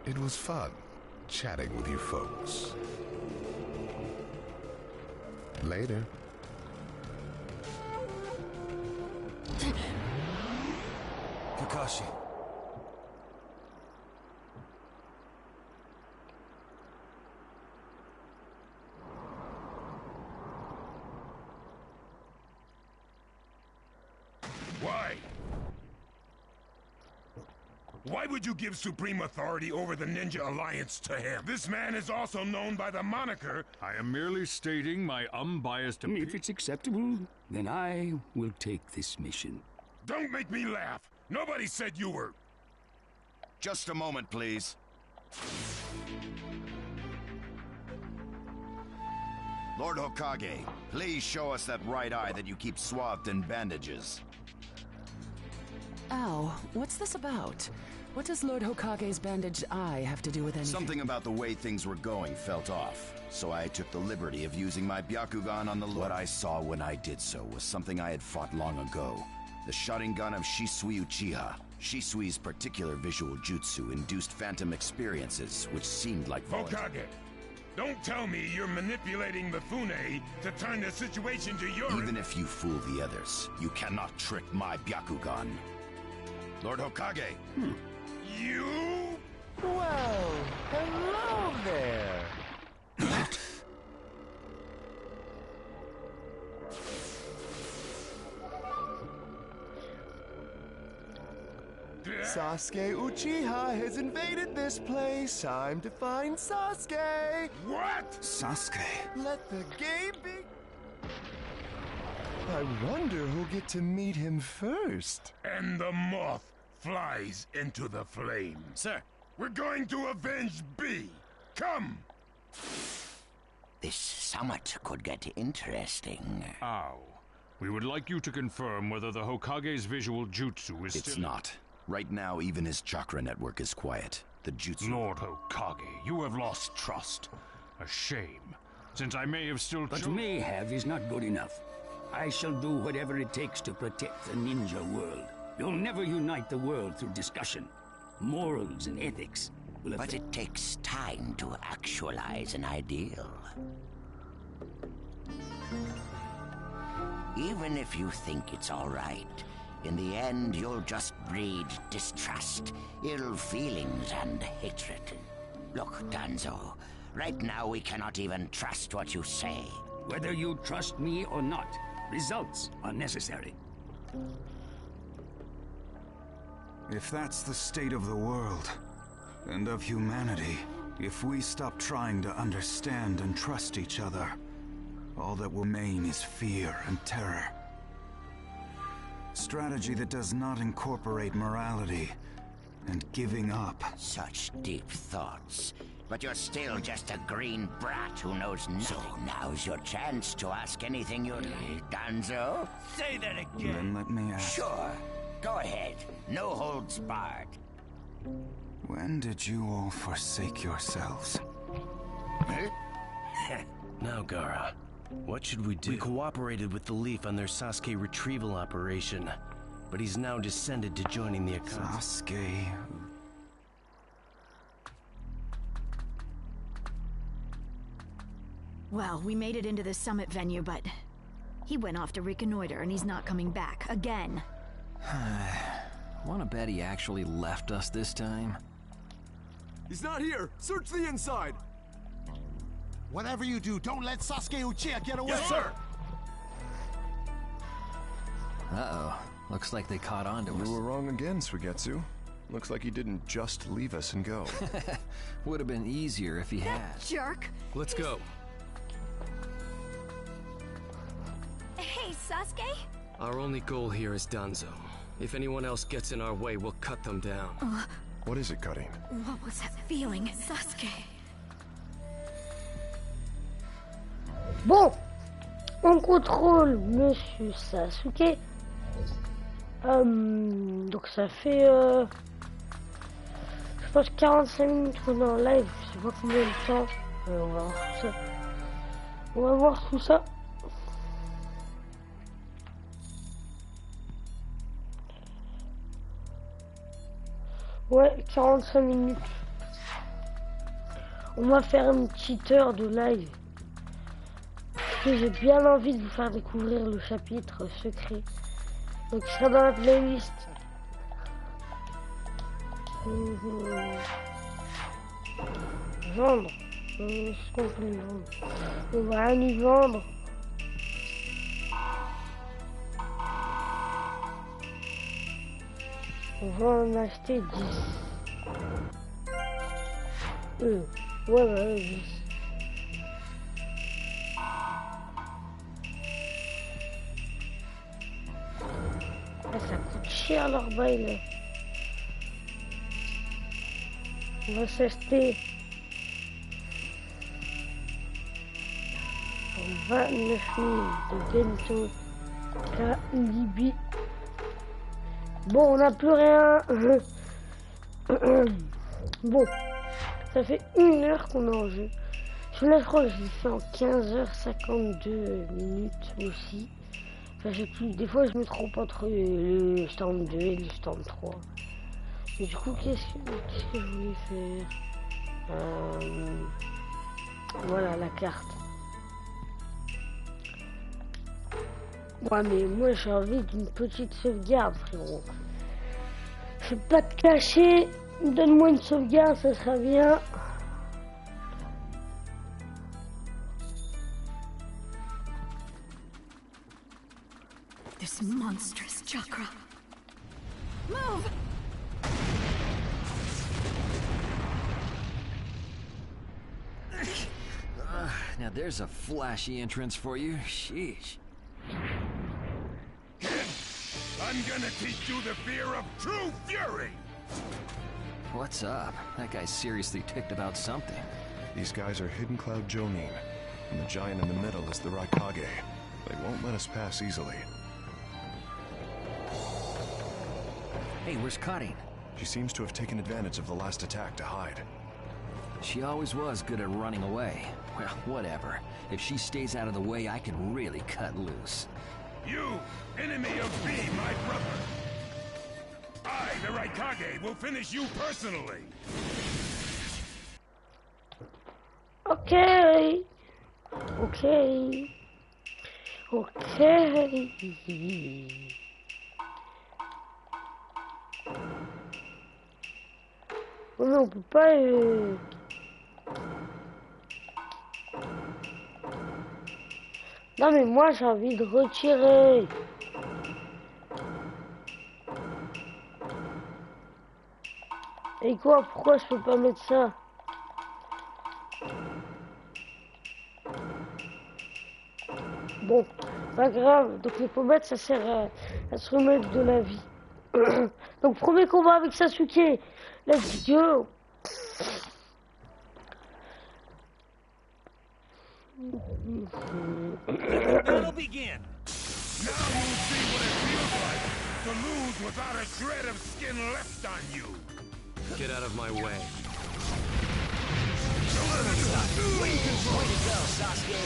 It was fun chatting with you folks. Later. Kakashi. Why? Why would you give supreme authority over the Ninja Alliance to him? This man is also known by the moniker... I am merely stating my unbiased opinion. If it's acceptable, then I will take this mission. Don't make me laugh! Nobody said you were... Just a moment, please. Lord Hokage, please show us that right eye that you keep swathed in bandages. Ow, what's this about? What does Lord Hokage's bandaged eye have to do with anything? Something about the way things were going felt off, so I took the liberty of using my Byakugan on the Lord. What I saw when I did so was something I had fought long ago. The Sharingan of Shisui Uchiha. Shisui's particular visual jutsu induced phantom experiences, which seemed like Hokage, don't tell me you're manipulating Mifune to turn the situation to your... Even if you fool the others, you cannot trick my Byakugan. Lord Hokage! You... Well, hello there! Sasuke Uchiha has invaded this place. Time to find Sasuke. What? Sasuke? Let the game be. I wonder who'll get to meet him first. And the moth flies into the flame. Sir. We're going to avenge B. Come. This summit could get interesting. Ow. We would like you to confirm whether the Hokage's visual jutsu is It's not. Right now, even his chakra network is quiet. The jutsu... Lord Hokage, you have lost trust. A shame, since I may have still... But may have is not good enough. I shall do whatever it takes to protect the ninja world. You'll never unite the world through discussion. Morals and ethics will... But it takes time to actualize an ideal. Even if you think it's all right, in the end, you'll just breed distrust, ill feelings, and hatred. Look, Danzo, right now we cannot even trust what you say. Whether you trust me or not, results are necessary. If that's the state of the world, and of humanity, if we stop trying to understand and trust each other, all that will remain is fear and terror. Strategy that does not incorporate morality and giving up. Such deep thoughts. But you're still just a green brat who knows nothing. So now's your chance to ask anything you like, Danzo. Say that again. Then let me ask. Sure. Go ahead. No holds barred. When did you all forsake yourselves? Now, Gaara, what should we do? We cooperated with the Leaf on their Sasuke retrieval operation, but he's now descended to joining the Akatsuki. Sasuke... Well, we made it into the summit venue, but he went off to reconnoiter and he's not coming back again. Wanna bet he actually left us this time? He's not here! Search the inside! Whatever you do, don't let Sasuke Uchiha get away! Yes, sir! Uh-oh. Looks like they caught on to us. You were wrong again, Suigetsu. Looks like he didn't just leave us and go. Would have been easier if he had. Jerk! Let's go. Hey, Sasuke? Our only goal here is Danzo. If anyone else gets in our way, we'll cut them down. What is it, Cutting? What was that feeling, Sasuke? Bon, on contrôle Monsieur Sasuke. Donc ça fait, je pense 45 minutes qu'on est en live. Je sais pas combien de temps. On va voir tout ça. On va voir tout ça. Ouais, 45 minutes. On va faire une petite heure de live. Parce que j'ai bien envie de vous faire découvrir le chapitre secret. Donc il sera dans la playlist. Vendre. Ce qu'on peut vendre. On va rien y vendre. On va en acheter 10. Ouais, 10. Ah, ça coûte cher leur bail. On va s'acheter pour 29 000 de bento Kalibi. Bon, on n'a plus rien. Bon, ça fait 1 heure qu'on est en jeu. Celui-là, je crois que je l'ai fait en 15h52 minutes aussi. Enfin, j'ai plus. Des fois, je me trompe entre le stand 2 et le stand 3. Et du coup, qu'est-ce que je voulais faire? Voilà la carte. Ouais, mais moi j'ai envie d'une petite sauvegarde, frérot. Je vais pas te cacher. Donne-moi une sauvegarde, ça sera bien. This monstrous chakra. Move! Now there's a flashy entrance for you. Sheesh. I'm gonna teach you the fear of true fury! What's up? That guy's seriously ticked about something. These guys are Hidden Cloud Jonin, and the giant in the middle is the Raikage. They won't let us pass easily. Hey, where's Karin? She seems to have taken advantage of the last attack to hide. She always was good at running away. Well, whatever. If she stays out of the way, I can really cut loose. You, enemy of me, my brother! I, the Raikage, will finish you personally! Okay. Okay. Okay. Oh non, on peut pas... Non mais moi j'ai envie de retirer. Et quoi? Pourquoi je peux pas mettre ça? Bon, pas grave. Donc les pommettes ça sert à se remettre de la vie. Donc premier combat avec Sasuke. Let's go. It'll begin. Now you'll see what it feels like to lose without a shred of skin left on you. Get out of my way. Way to go, Sasuke.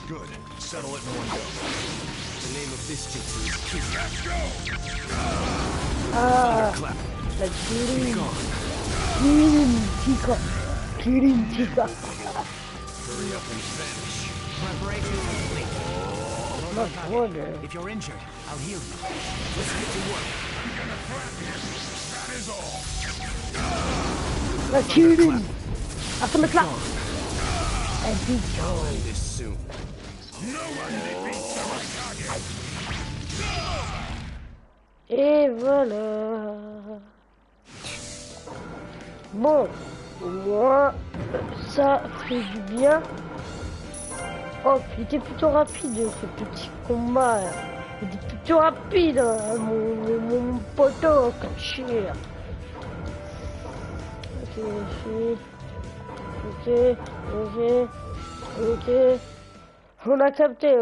Good. Settle it in one go. The name of this jutsu is KIFFE. Let's go! Thunderclap. Let's Kirin Tika. Hurry up and vanish. Preparation complete. Not water. If you're injured, I'll heal you. Let's get to work. I'm gonna flap him. That is all. Let's Kirin. After the clap. And be I'll end this soon. No one defeats the Raikage. Et voilà. Bon, au moins, ça fait du bien. Oh, il était plutôt rapide ce petit combat. Il était plutôt rapide, hein, mon poteau, cher. Ok. On a capté.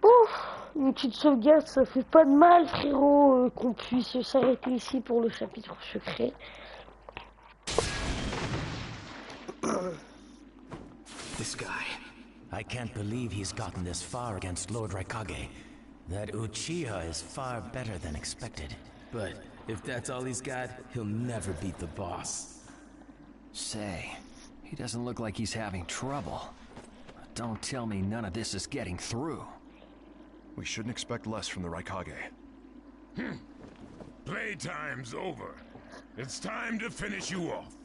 Ouf, une petite sauvegarde, ça fait pas de mal, frérot, qu'on puisse s'arrêter ici pour le chapitre secret. This guy. I can't believe he's gotten this far against Lord Raikage. That Uchiha is far better than expected. But If that's all he's got, he'll never beat the boss. Say, he doesn't look like he's having trouble. Don't tell me none of this is getting through. We shouldn't expect less from the Raikage. Playtime's over. It's time to finish you off.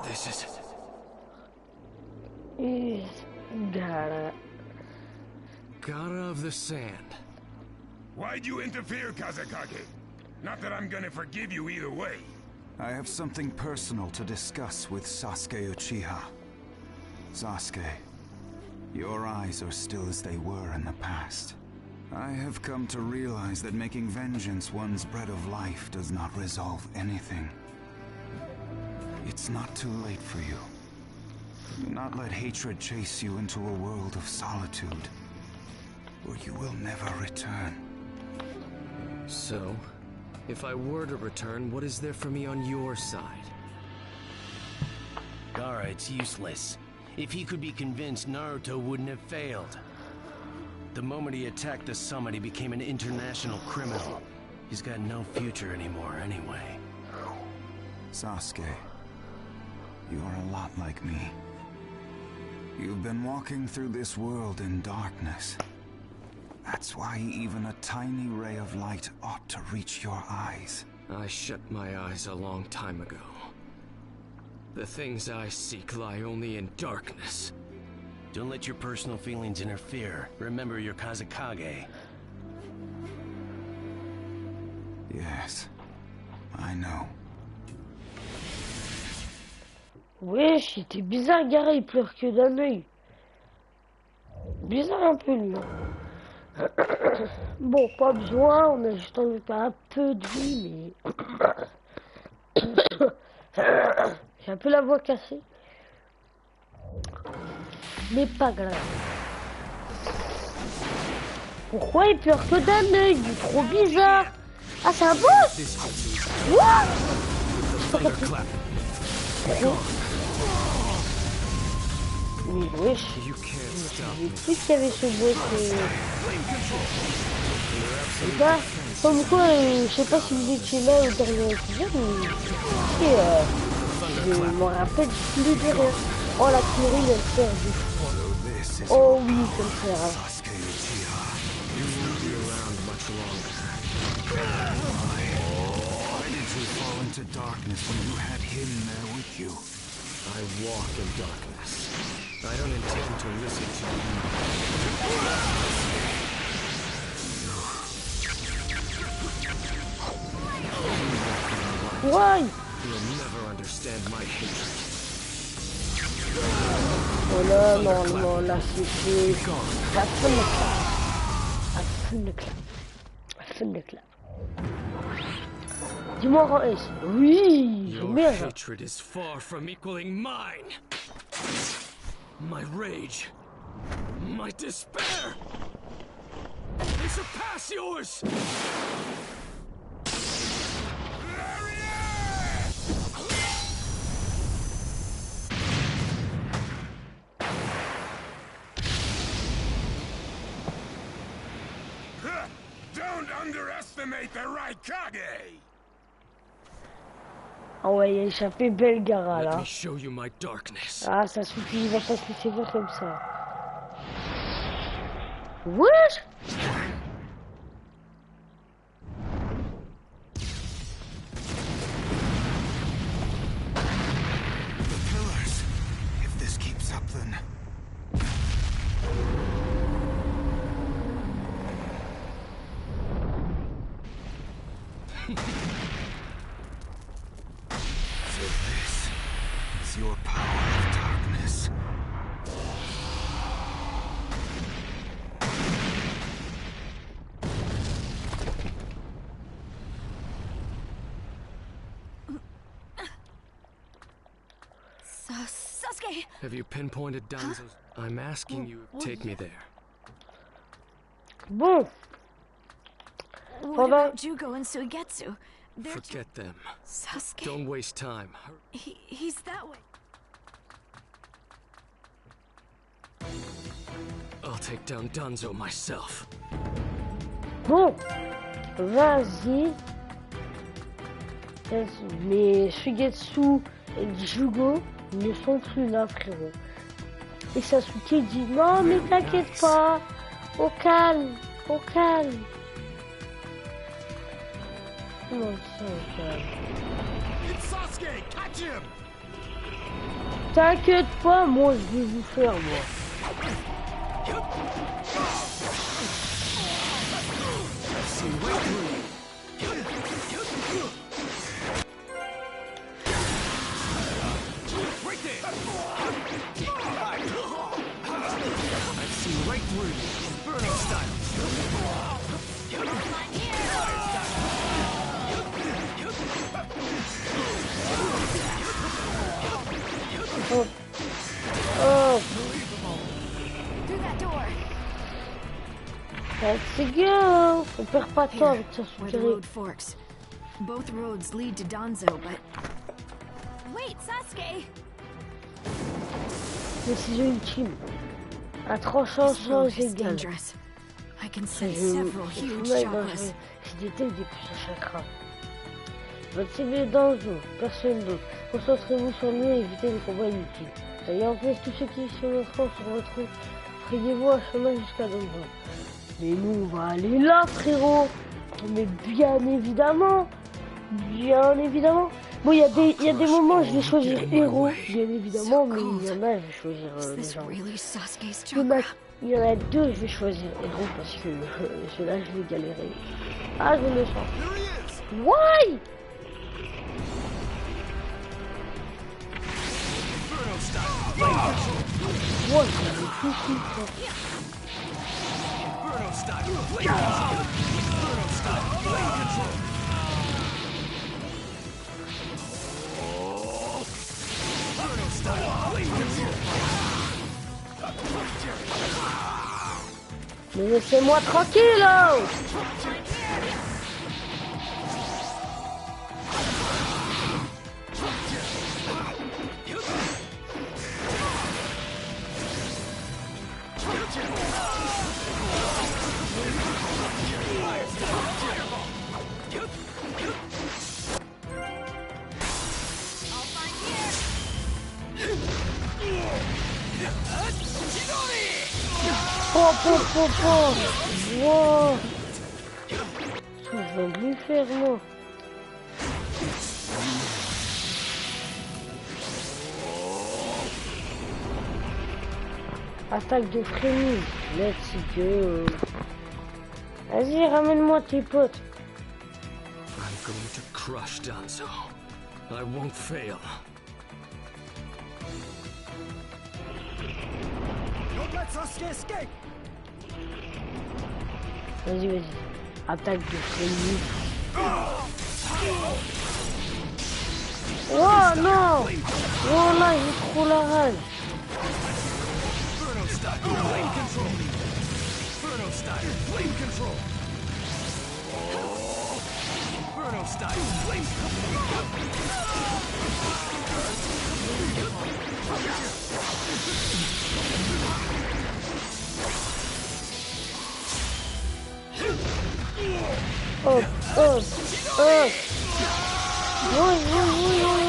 This is... He's gotta... Gara of the Sand. Why'd you interfere, Kazekage? Not that I'm gonna forgive you either way. I have something personal to discuss with Sasuke Uchiha. Sasuke, your eyes are still as they were in the past. I have come to realize that making vengeance one's bread of life does not resolve anything. It's not too late for you. Do not let hatred chase you into a world of solitude, where you will never return. So, if I were to return, what is there for me on your side? Gara, it's useless. If he could be convinced, Naruto wouldn't have failed. The moment he attacked the summit, he became an international criminal. He's got no future anymore anyway. Sasuke, you're a lot like me. You've been walking through this world in darkness. That's why even a tiny ray of light ought to reach your eyes. I shut my eyes a long time ago. The things I seek lie only in darkness. Don't let your personal feelings interfere. Remember your Kazekage. Yes, I know. Wesh, il était bizarre, Gara, il pleure que d'un œil. Bizarre un peu, lui. Bon, pas besoin, on a juste enlevé un peu de vie, mais... J'ai un peu la voix cassée. Mais pas grave. Pourquoi il pleure que d'un œil? Il est trop bizarre. Ah, c'est un boss? What? Oui, wesh. Je sais qu'il y avait ce boss. C'est pas comme quoi, je sais pas si vous étiez là au dernier épisode, mais je m'en rappelle plus de rien. Oh, la Kyrie, elle sert du fou. Oh oui, comme ça. Into darkness when you had him there with you. I walk in darkness. I don't intend to listen to you. Why? You'll never understand my hatred. Oh là, non, non, là, c'est... La fin de clap. La fin de clap. La fin de clap. Dis-moi en S. Oui, your merde. hatred is far from equaling mine. My rage, my despair, they surpass yours. Don't underestimate the Raikage. Ah ouais, il a échappé belle Gara là. Ah, ça suffit, il va pas se laisser voir comme ça. What? The pillars. If this keeps up, then... Your power of darkness. Sasuke! Have you pinpointed Danzo's? I'm asking you, take me there. Bon. What about Jugo and Suigetsu? Forget them. Sasuke. Don't waste time. He's that way. take down Danzo myself. Bon, vas-y. Mais Sugetsu et Jugo ne sont plus là, frérot. Et Sasuke dit non, mais t'inquiète pas. Au calme, au calme. Comment ça, au calme? T'inquiète pas, moi je vais vous faire, moi. I've seen right through you, Inferno style. Oh. Oh. Through that door. Let's go. On perd pas de temps avec Where the road forks. Both roads lead to Danzo, but wait, Sasuke. Décision ultime. Un tranchant sans égal. I can sense several huge chakras. Je détecte des puissants chakras. Votre cible est Danzo, personne d'autre. Concentrez-vous sur lui et évitez les combats inutiles. Ayant en place tous ceux qui se mettront sur votre route, frayez-vous un chemin jusqu'à Danzo. Mais nous, on va aller là, frérot. Mais bien évidemment. Bien évidemment. Bon, il y a des moments où je vais choisir héros, bien évidemment, mais il y en a, je vais choisir les gens. Il y en a deux, je vais choisir héros parce que celui-là, je vais galérer. Ah, je le sens. Why? Wow, c'est fou, mais laissez-moi tranquille là. Wow. Je vais lui faire moi. Attaque de frémie. Let's go. Vas-y, ramène-moi tes potes. I'm going to crush Danzo. I won't fail. Don't let Sasuke escape. Vas-y, vas-y. Attaque de frémie. Oh non! Oh là, j'ai trop la rage. Hop, hop, hop. Oui, oui, oui, oui.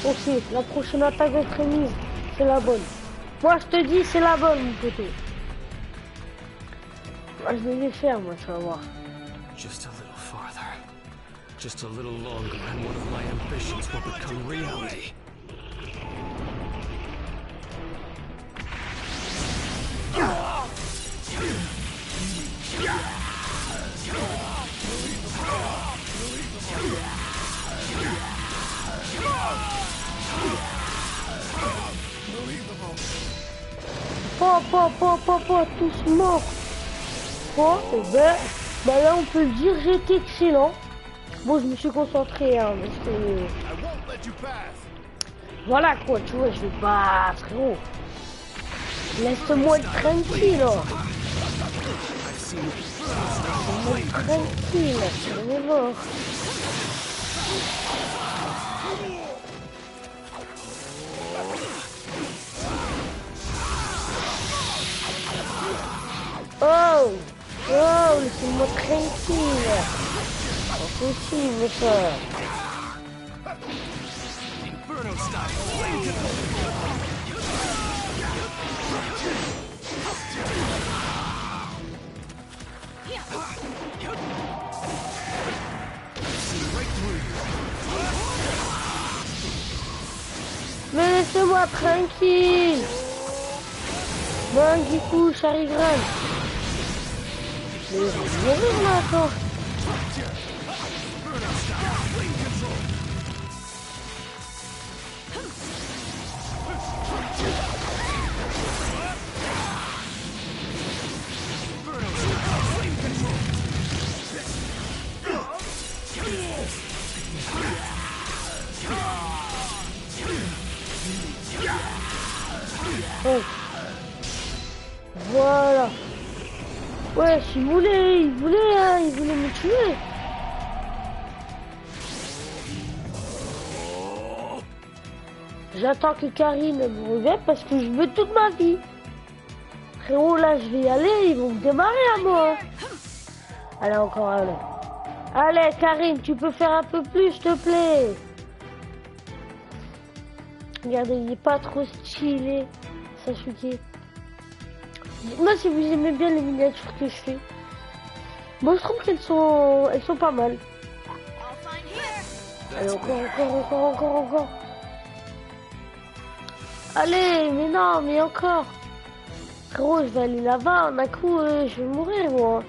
Ok, la prochaine attaque extrémiste, c'est la bonne. Moi, je te dis, c'est la bonne, mon poteau. Moi, je vais les faire, moi, tu vas voir. Just a little farther. Just a little longer, and one of my ambitions will become reality. Tous morts. Bon, et ben là on peut le dire, j'ai été excellent. Bon, je me suis concentré, hein, parce que... Voilà quoi, tu vois, je vais pas, frérot. Laisse-moi tranquille. Laisse-moi tranquille, on est mort. Oh! Oh, laissez-moi tranquille! C'est possible ça! Inferno style. Mais laissez-moi tranquille! Bon, du coup, j'arriverai. Mais je vais mourir là, attends. Oh. Voilà. Ouais, il voulait me tuer. J'attends que Karine me revienne parce que je veux toute ma vie. Frérot, là, je vais y aller, ils vont me démarrer à moi. Allez, encore un. Allez, Karine, tu peux faire un peu plus, s'il te plaît. Regardez, il n'est pas trop stylé, Sasuke. Dites-moi si vous aimez bien les miniatures que je fais. Moi, je trouve qu'elles sont pas mal. Allez, encore. Allez, mais non, mais encore. Gros, je vais aller là-bas, d'un coup, je vais mourir, moi.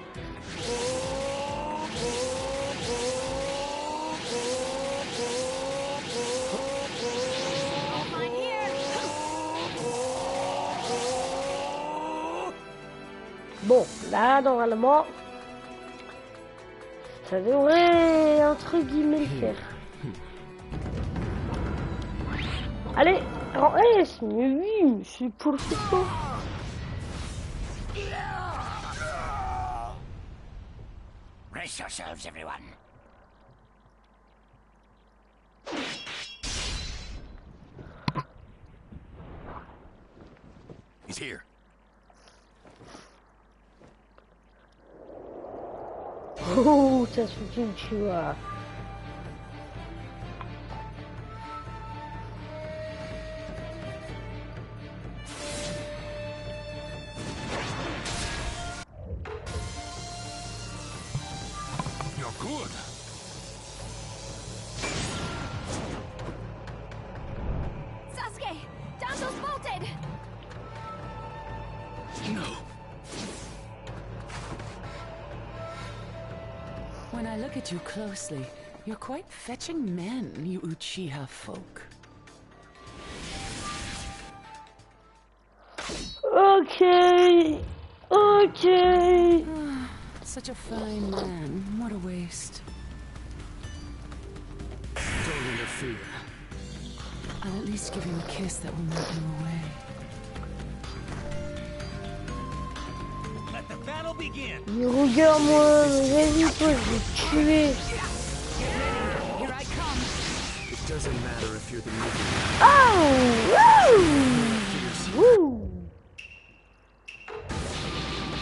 Bon, là, normalement, ça devrait, entre guillemets, le faire. Allez, en S, mais oui, c'est pour le futur. Brace yourselves, everyone. He's here. Oh, ça se fait tu vois. You're good. Sasuke! Danzo's bolted! No. When I look at you closely, you're quite fetching men, you Uchiha folk. Okay. Such a fine man. What a waste. Don't interfere. I'll at least give him a kiss that will melt him away. Let the battle begin. Mais regarde-moi, vas-y, toi, je vais te tuer. Here I come. It doesn't matter if you're the movie. Oh! Woo!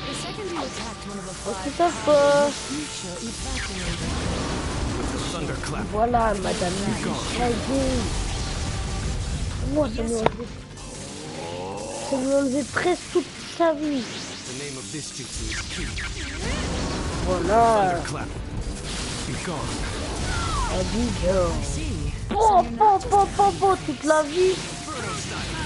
The second you attacked one of the Oh, five c'est sympa. future evaporated. With the thunderclap. Voilà, madame Miyagi. Moi, ça lui a enlevé presque toute sa vie. The name of this jutsu is Ki. Voilà. Thunderclap. Be gone. Bon, toute la vie. Inferno style.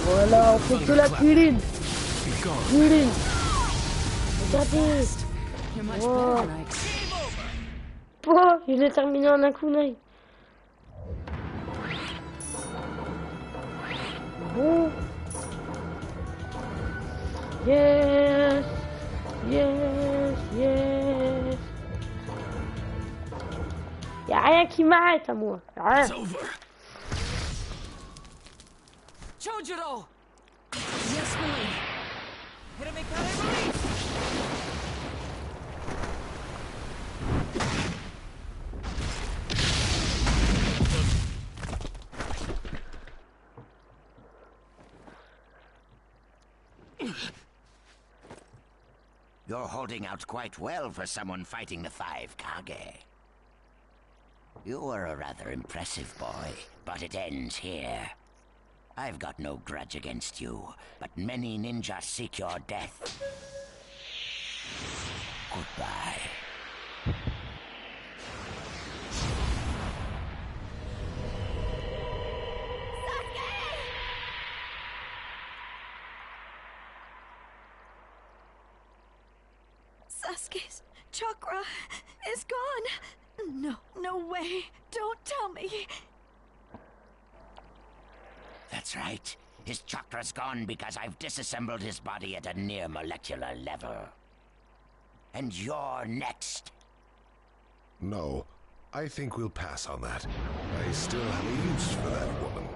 Voilà, on fait que la culine. Culine. Regardez. Wow. Oh, je l'ai terminé en un coup d'œil. Bon. Yes. Y'a rien qui m'arrête à moi. Rien. Chojuro! Yes, Willie. You're holding out quite well for someone fighting the 5 Kage. You were a rather impressive boy, but it ends here. I've got no grudge against you, but many ninjas seek your death. Goodbye. Sasuke's chakra is gone. No, no way. Don't tell me. That's right. His chakra's gone because I've disassembled his body at a near molecular level. And you're next. No, I think we'll pass on that. I still have a use for that woman.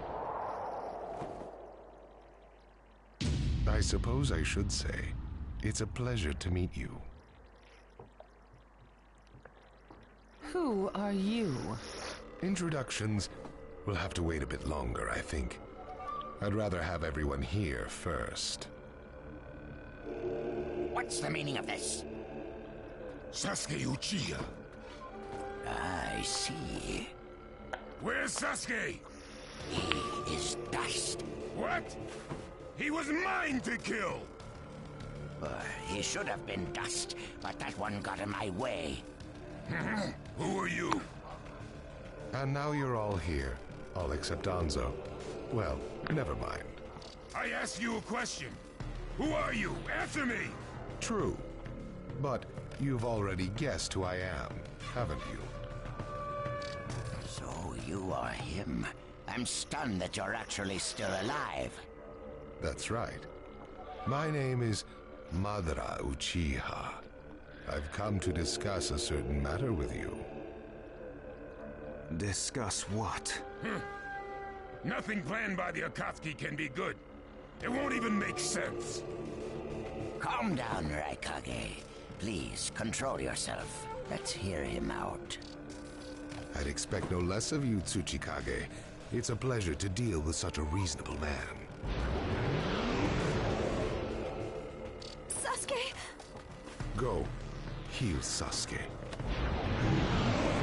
I suppose I should say, it's a pleasure to meet you. Who are you? Introductions will have to wait a bit longer, I think. I'd rather have everyone here first. What's the meaning of this? Sasuke Uchiha. I see. Where's Sasuke? He is dust. What? He was mine to kill! He should have been dust, but that one got in my way. Who are you? And now you're all here, all except Danzo. Well, never mind. I asked you a question. Who are you? Answer me! True. But you've already guessed who I am, haven't you? So you are him. I'm stunned that you're actually still alive. That's right. My name is Madara Uchiha. I've come to discuss a certain matter with you. Discuss what? Nothing planned by the Akatsuki can be good. It won't even make sense. Calm down, Raikage. Please, control yourself. Let's hear him out. I'd expect no less of you, Tsuchikage. It's a pleasure to deal with such a reasonable man. Sasuke! Go. Heal Sasuke.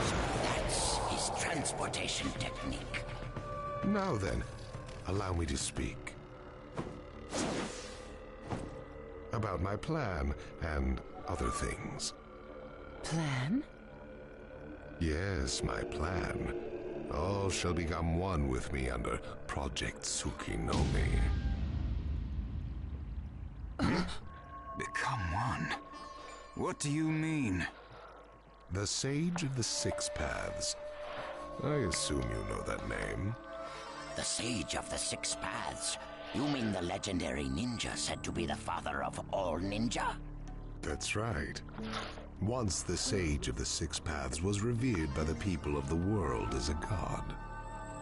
So that's his transportation technique. Now then, allow me to speak. About my plan and other things. Plan? Yes, my plan. All shall become one with me under Project Tsukinomi. Become one? What do you mean? The Sage of the Six Paths. I assume you know that name. The Sage of the Six Paths? You mean the legendary ninja said to be the father of all ninja? That's right. Once the Sage of the Six Paths was revered by the people of the world as a god.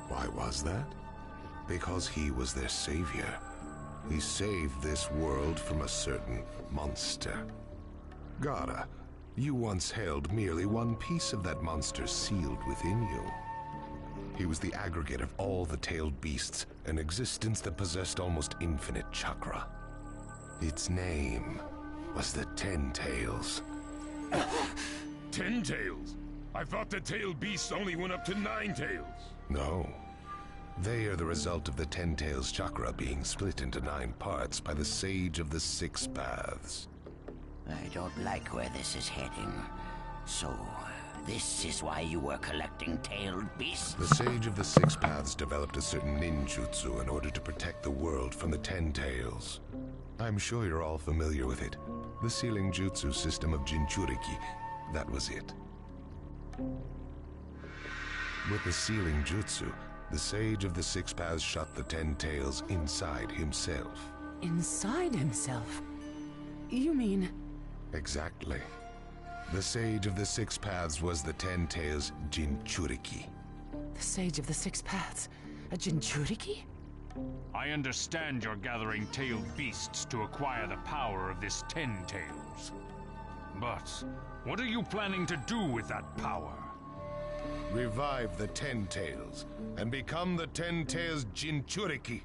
Why was that? Because he was their savior. He saved this world from a certain monster. Gaara, you once held merely one piece of that monster sealed within you. He was the aggregate of all the tailed beasts, an existence that possessed almost infinite chakra. Its name was the Ten Tails. 10 tails? I thought the tailed beasts only went up to 9 tails. No. They are the result of the Ten Tails chakra being split into 9 parts by the Sage of the Six Paths. I don't like where this is heading. So, this is why you were collecting tailed beasts? The Sage of the Six Paths developed a certain ninjutsu in order to protect the world from the Ten Tails. I'm sure you're all familiar with it. The sealing jutsu system of Jinchuriki. That was it. With the sealing jutsu, the Sage of the Six Paths shut the Ten Tails inside himself. Inside himself? You mean... Exactly. The Sage of the Six Paths was the Ten Tails Jinchuriki. The Sage of the Six Paths? A Jinchuriki? I understand you're gathering tailed beasts to acquire the power of this Ten Tails. But what are you planning to do with that power? Revive the Ten Tails and become the Ten Tails Jinchuriki.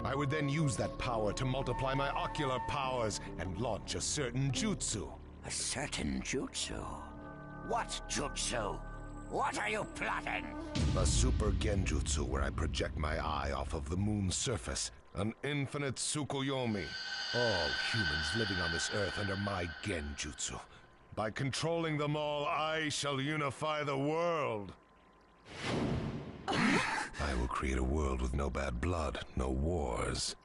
I would then use that power to multiply my ocular powers and launch a certain jutsu. A certain jutsu? What jutsu? What are you plotting? A super genjutsu where I project my eye off of the moon's surface. An infinite Tsukuyomi. All humans living on this earth under my genjutsu. By controlling them all, I shall unify the world. I will create a world with no bad blood, no wars.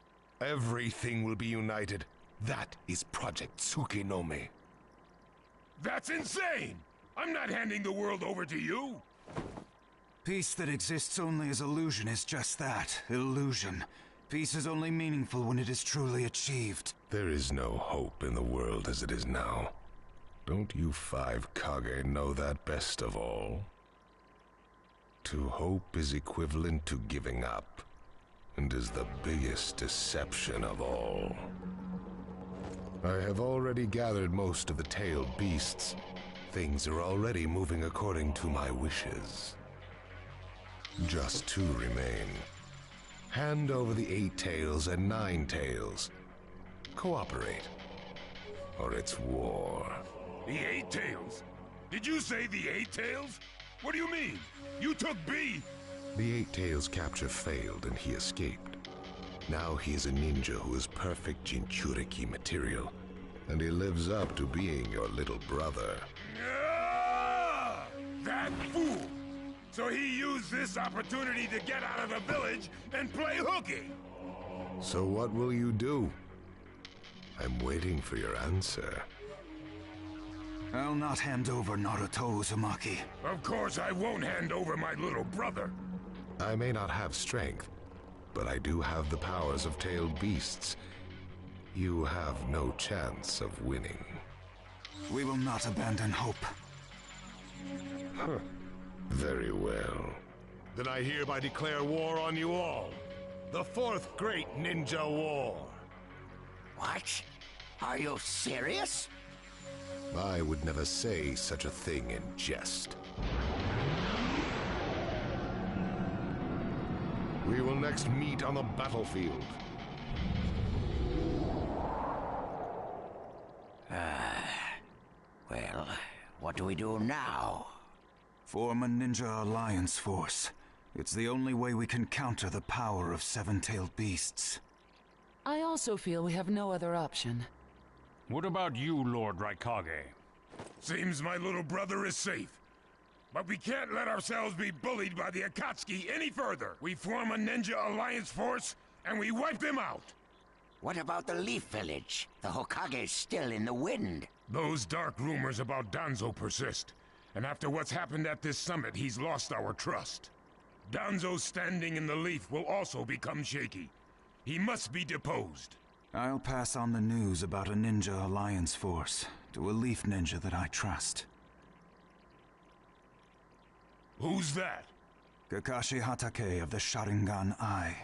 Everything will be united. That is Project Tsukinome. That's insane! I'm not handing the world over to you! Peace that exists only as illusion is just that, illusion. Peace is only meaningful when it is truly achieved. There is no hope in the world as it is now. Don't you 5 Kage know that best of all? To hope is equivalent to giving up, and is the biggest deception of all. I have already gathered most of the tailed beasts. Things are already moving according to my wishes. Just 2 remain. Hand over the 8 tails and 9 tails. Cooperate, or it's war. The 8 tails? Did you say the 8 tails? What do you mean? You took B! The 8 tails capture failed and he escaped. Now he is a ninja who is perfect Jinchuriki material, and he lives up to being your little brother. Ah! That fool! So he used this opportunity to get out of the village and play hooky! So what will you do? I'm waiting for your answer. I'll not hand over Naruto Uzumaki. Of course I won't hand over my little brother. I may not have strength, but I do have the powers of tailed beasts. You have no chance of winning. We will not abandon hope. Huh. Very well. Then I hereby declare war on you all. The 4th Great Ninja War. What? Are you serious? I would never say such a thing in jest. We will next meet on the battlefield. Well, what do we do now? Form a ninja alliance force. It's the only way we can counter the power of 7-tailed beasts. I also feel we have no other option. What about you, Lord Raikage? Seems my little brother is safe. But we can't let ourselves be bullied by the Akatsuki any further. We form a ninja alliance force, and we wipe them out. What about the Leaf Village? The Hokage's still in the wind. Those dark rumors about Danzo persist. And after what's happened at this summit, he's lost our trust. Danzo's standing in the Leaf will also become shaky. He must be deposed. I'll pass on the news about a ninja alliance force to a Leaf ninja that I trust. Who's that? Kakashi Hatake of the Sharingan Eye.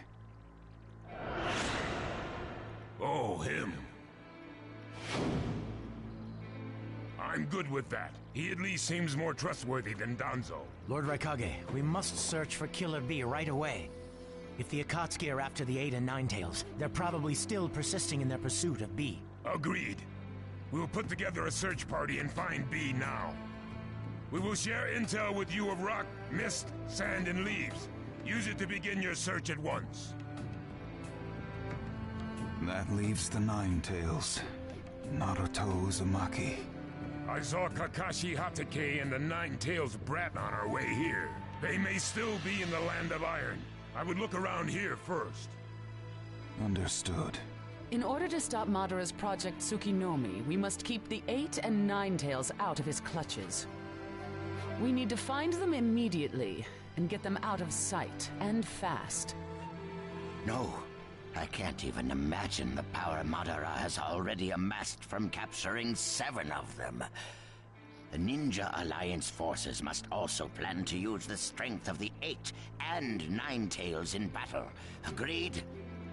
Oh, him. I'm good with that. He at least seems more trustworthy than Danzo. Lord Raikage, we must search for Killer B right away. If the Akatsuki are after the 8 and 9 tails, they're probably still persisting in their pursuit of B. Agreed. We'll put together a search party and find B now. We will share intel with you of rock, mist, sand, and leaves. Use it to begin your search at once. That leaves the 9 tails. Naruto Uzumaki. I saw Kakashi Hatake and the 9 tails brat on our way here. They may still be in the Land of Iron. I would look around here first. Understood. In order to stop Madara's Project Tsukinome, we must keep the 8 and 9 tails out of his clutches. We need to find them immediately and get them out of sight, and fast. No, I can't even imagine the power Madara has already amassed from capturing 7 of them. The Ninja Alliance forces must also plan to use the strength of the 8 and 9 tails in battle. Agreed?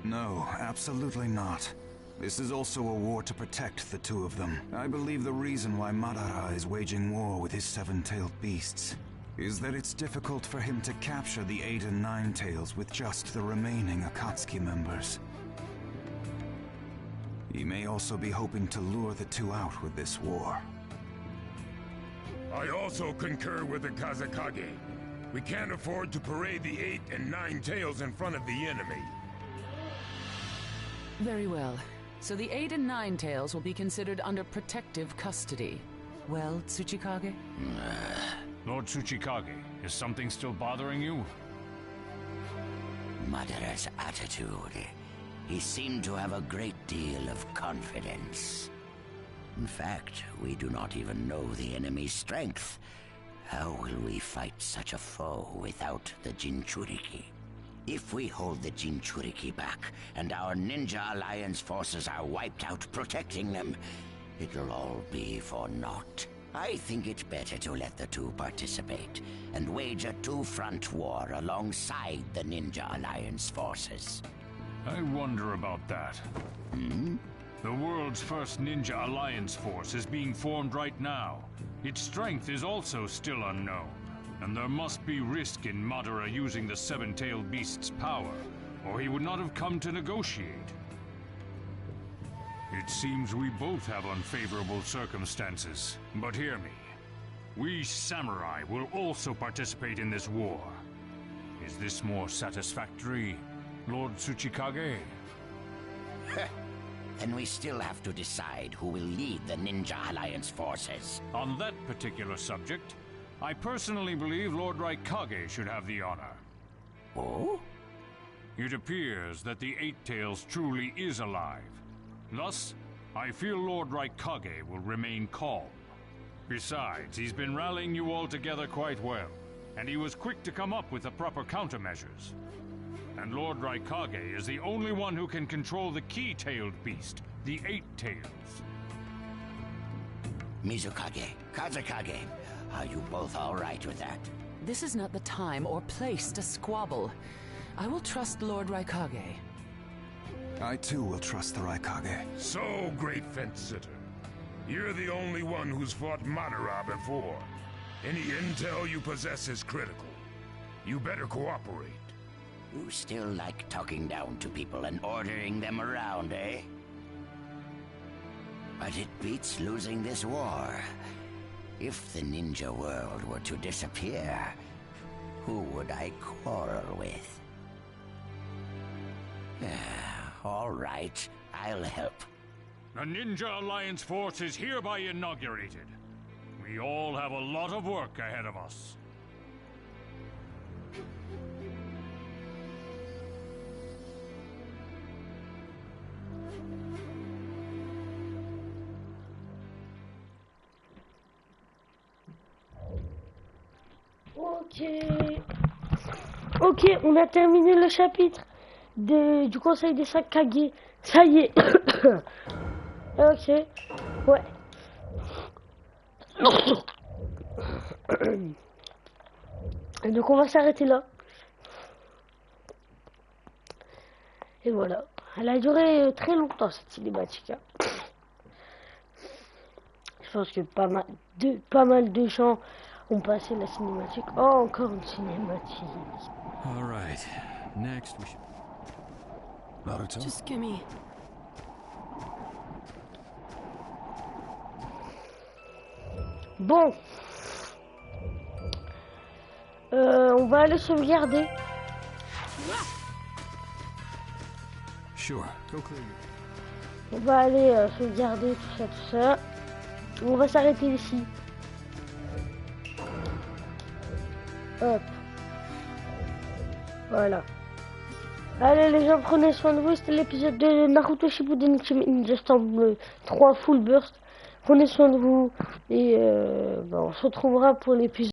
No, absolutely not. This is also a war to protect the 2 of them. I believe the reason why Madara is waging war with his 7-tailed beasts is that it's difficult for him to capture the 8 and 9 tails with just the remaining Akatsuki members. He may also be hoping to lure the two out with this war. I also concur with the Kazekage. We can't afford to parade the 8 and 9 tails in front of the enemy. Very well. So the 8 and 9 tails will be considered under protective custody. Well, Tsuchikage? Lord Tsuchikage, is something still bothering you? Madara's attitude. He seemed to have a great deal of confidence. In fact, we do not even know the enemy's strength. How will we fight such a foe without the Jinchuriki? If we hold the Jinchuriki back, and our Ninja Alliance forces are wiped out protecting them, it'll all be for naught. I think it better to let the two participate, and wage a two-front war alongside the Ninja Alliance forces. I wonder about that. Hmm? The world's first Ninja Alliance force is being formed right now. Its strength is also still unknown, and there must be risk in Madara using the seven-tailed beast's power, or he would not have come to negotiate. It seems we both have unfavorable circumstances, but hear me. We samurai will also participate in this war. Is this more satisfactory, Lord Tsuchikage? Then we still have to decide who will lead the Ninja Alliance forces. On that particular subject, I personally believe Lord Raikage should have the honor. Oh? It appears that the Eight Tails truly is alive. Thus, I feel Lord Raikage will remain calm. Besides, he's been rallying you all together quite well, and he was quick to come up with the proper countermeasures. And Lord Raikage is the only one who can control the key-tailed beast, the Eight Tails. Mizukage, Kazekage, are you both all right with that? This is not the time or place to squabble. I will trust Lord Raikage. I too will trust the Raikage. So, great fence-sitter. You're the only one who's fought Madara before. Any intel you possess is critical. You better cooperate. You still like talking down to people and ordering them around, eh? But it beats losing this war. If the ninja world were to disappear, who would I quarrel with? All right, I'll help. The Ninja Alliance force is hereby inaugurated. We all have a lot of work ahead of us. Ok, on a terminé le chapitre du conseil des 5 Kage. Ça y est. Ok, ouais. Donc on va s'arrêter là. Et voilà. Elle a duré très longtemps cette cinématique. Hein. Je pense que pas mal de gens ont passé la cinématique. Oh, encore une cinématique. All right. Next we should... Naruto? Just gimme. Bon. On va aller sauvegarder. Sure. Go clear your... On va aller sauvegarder tout ça. On va s'arrêter ici. Hop. Voilà. Allez les gens, prenez soin de vous. C'était l'épisode de Naruto Shippuden Ninja Storm 3 Full Burst. Prenez soin de vous. Et on se retrouvera pour l'épisode.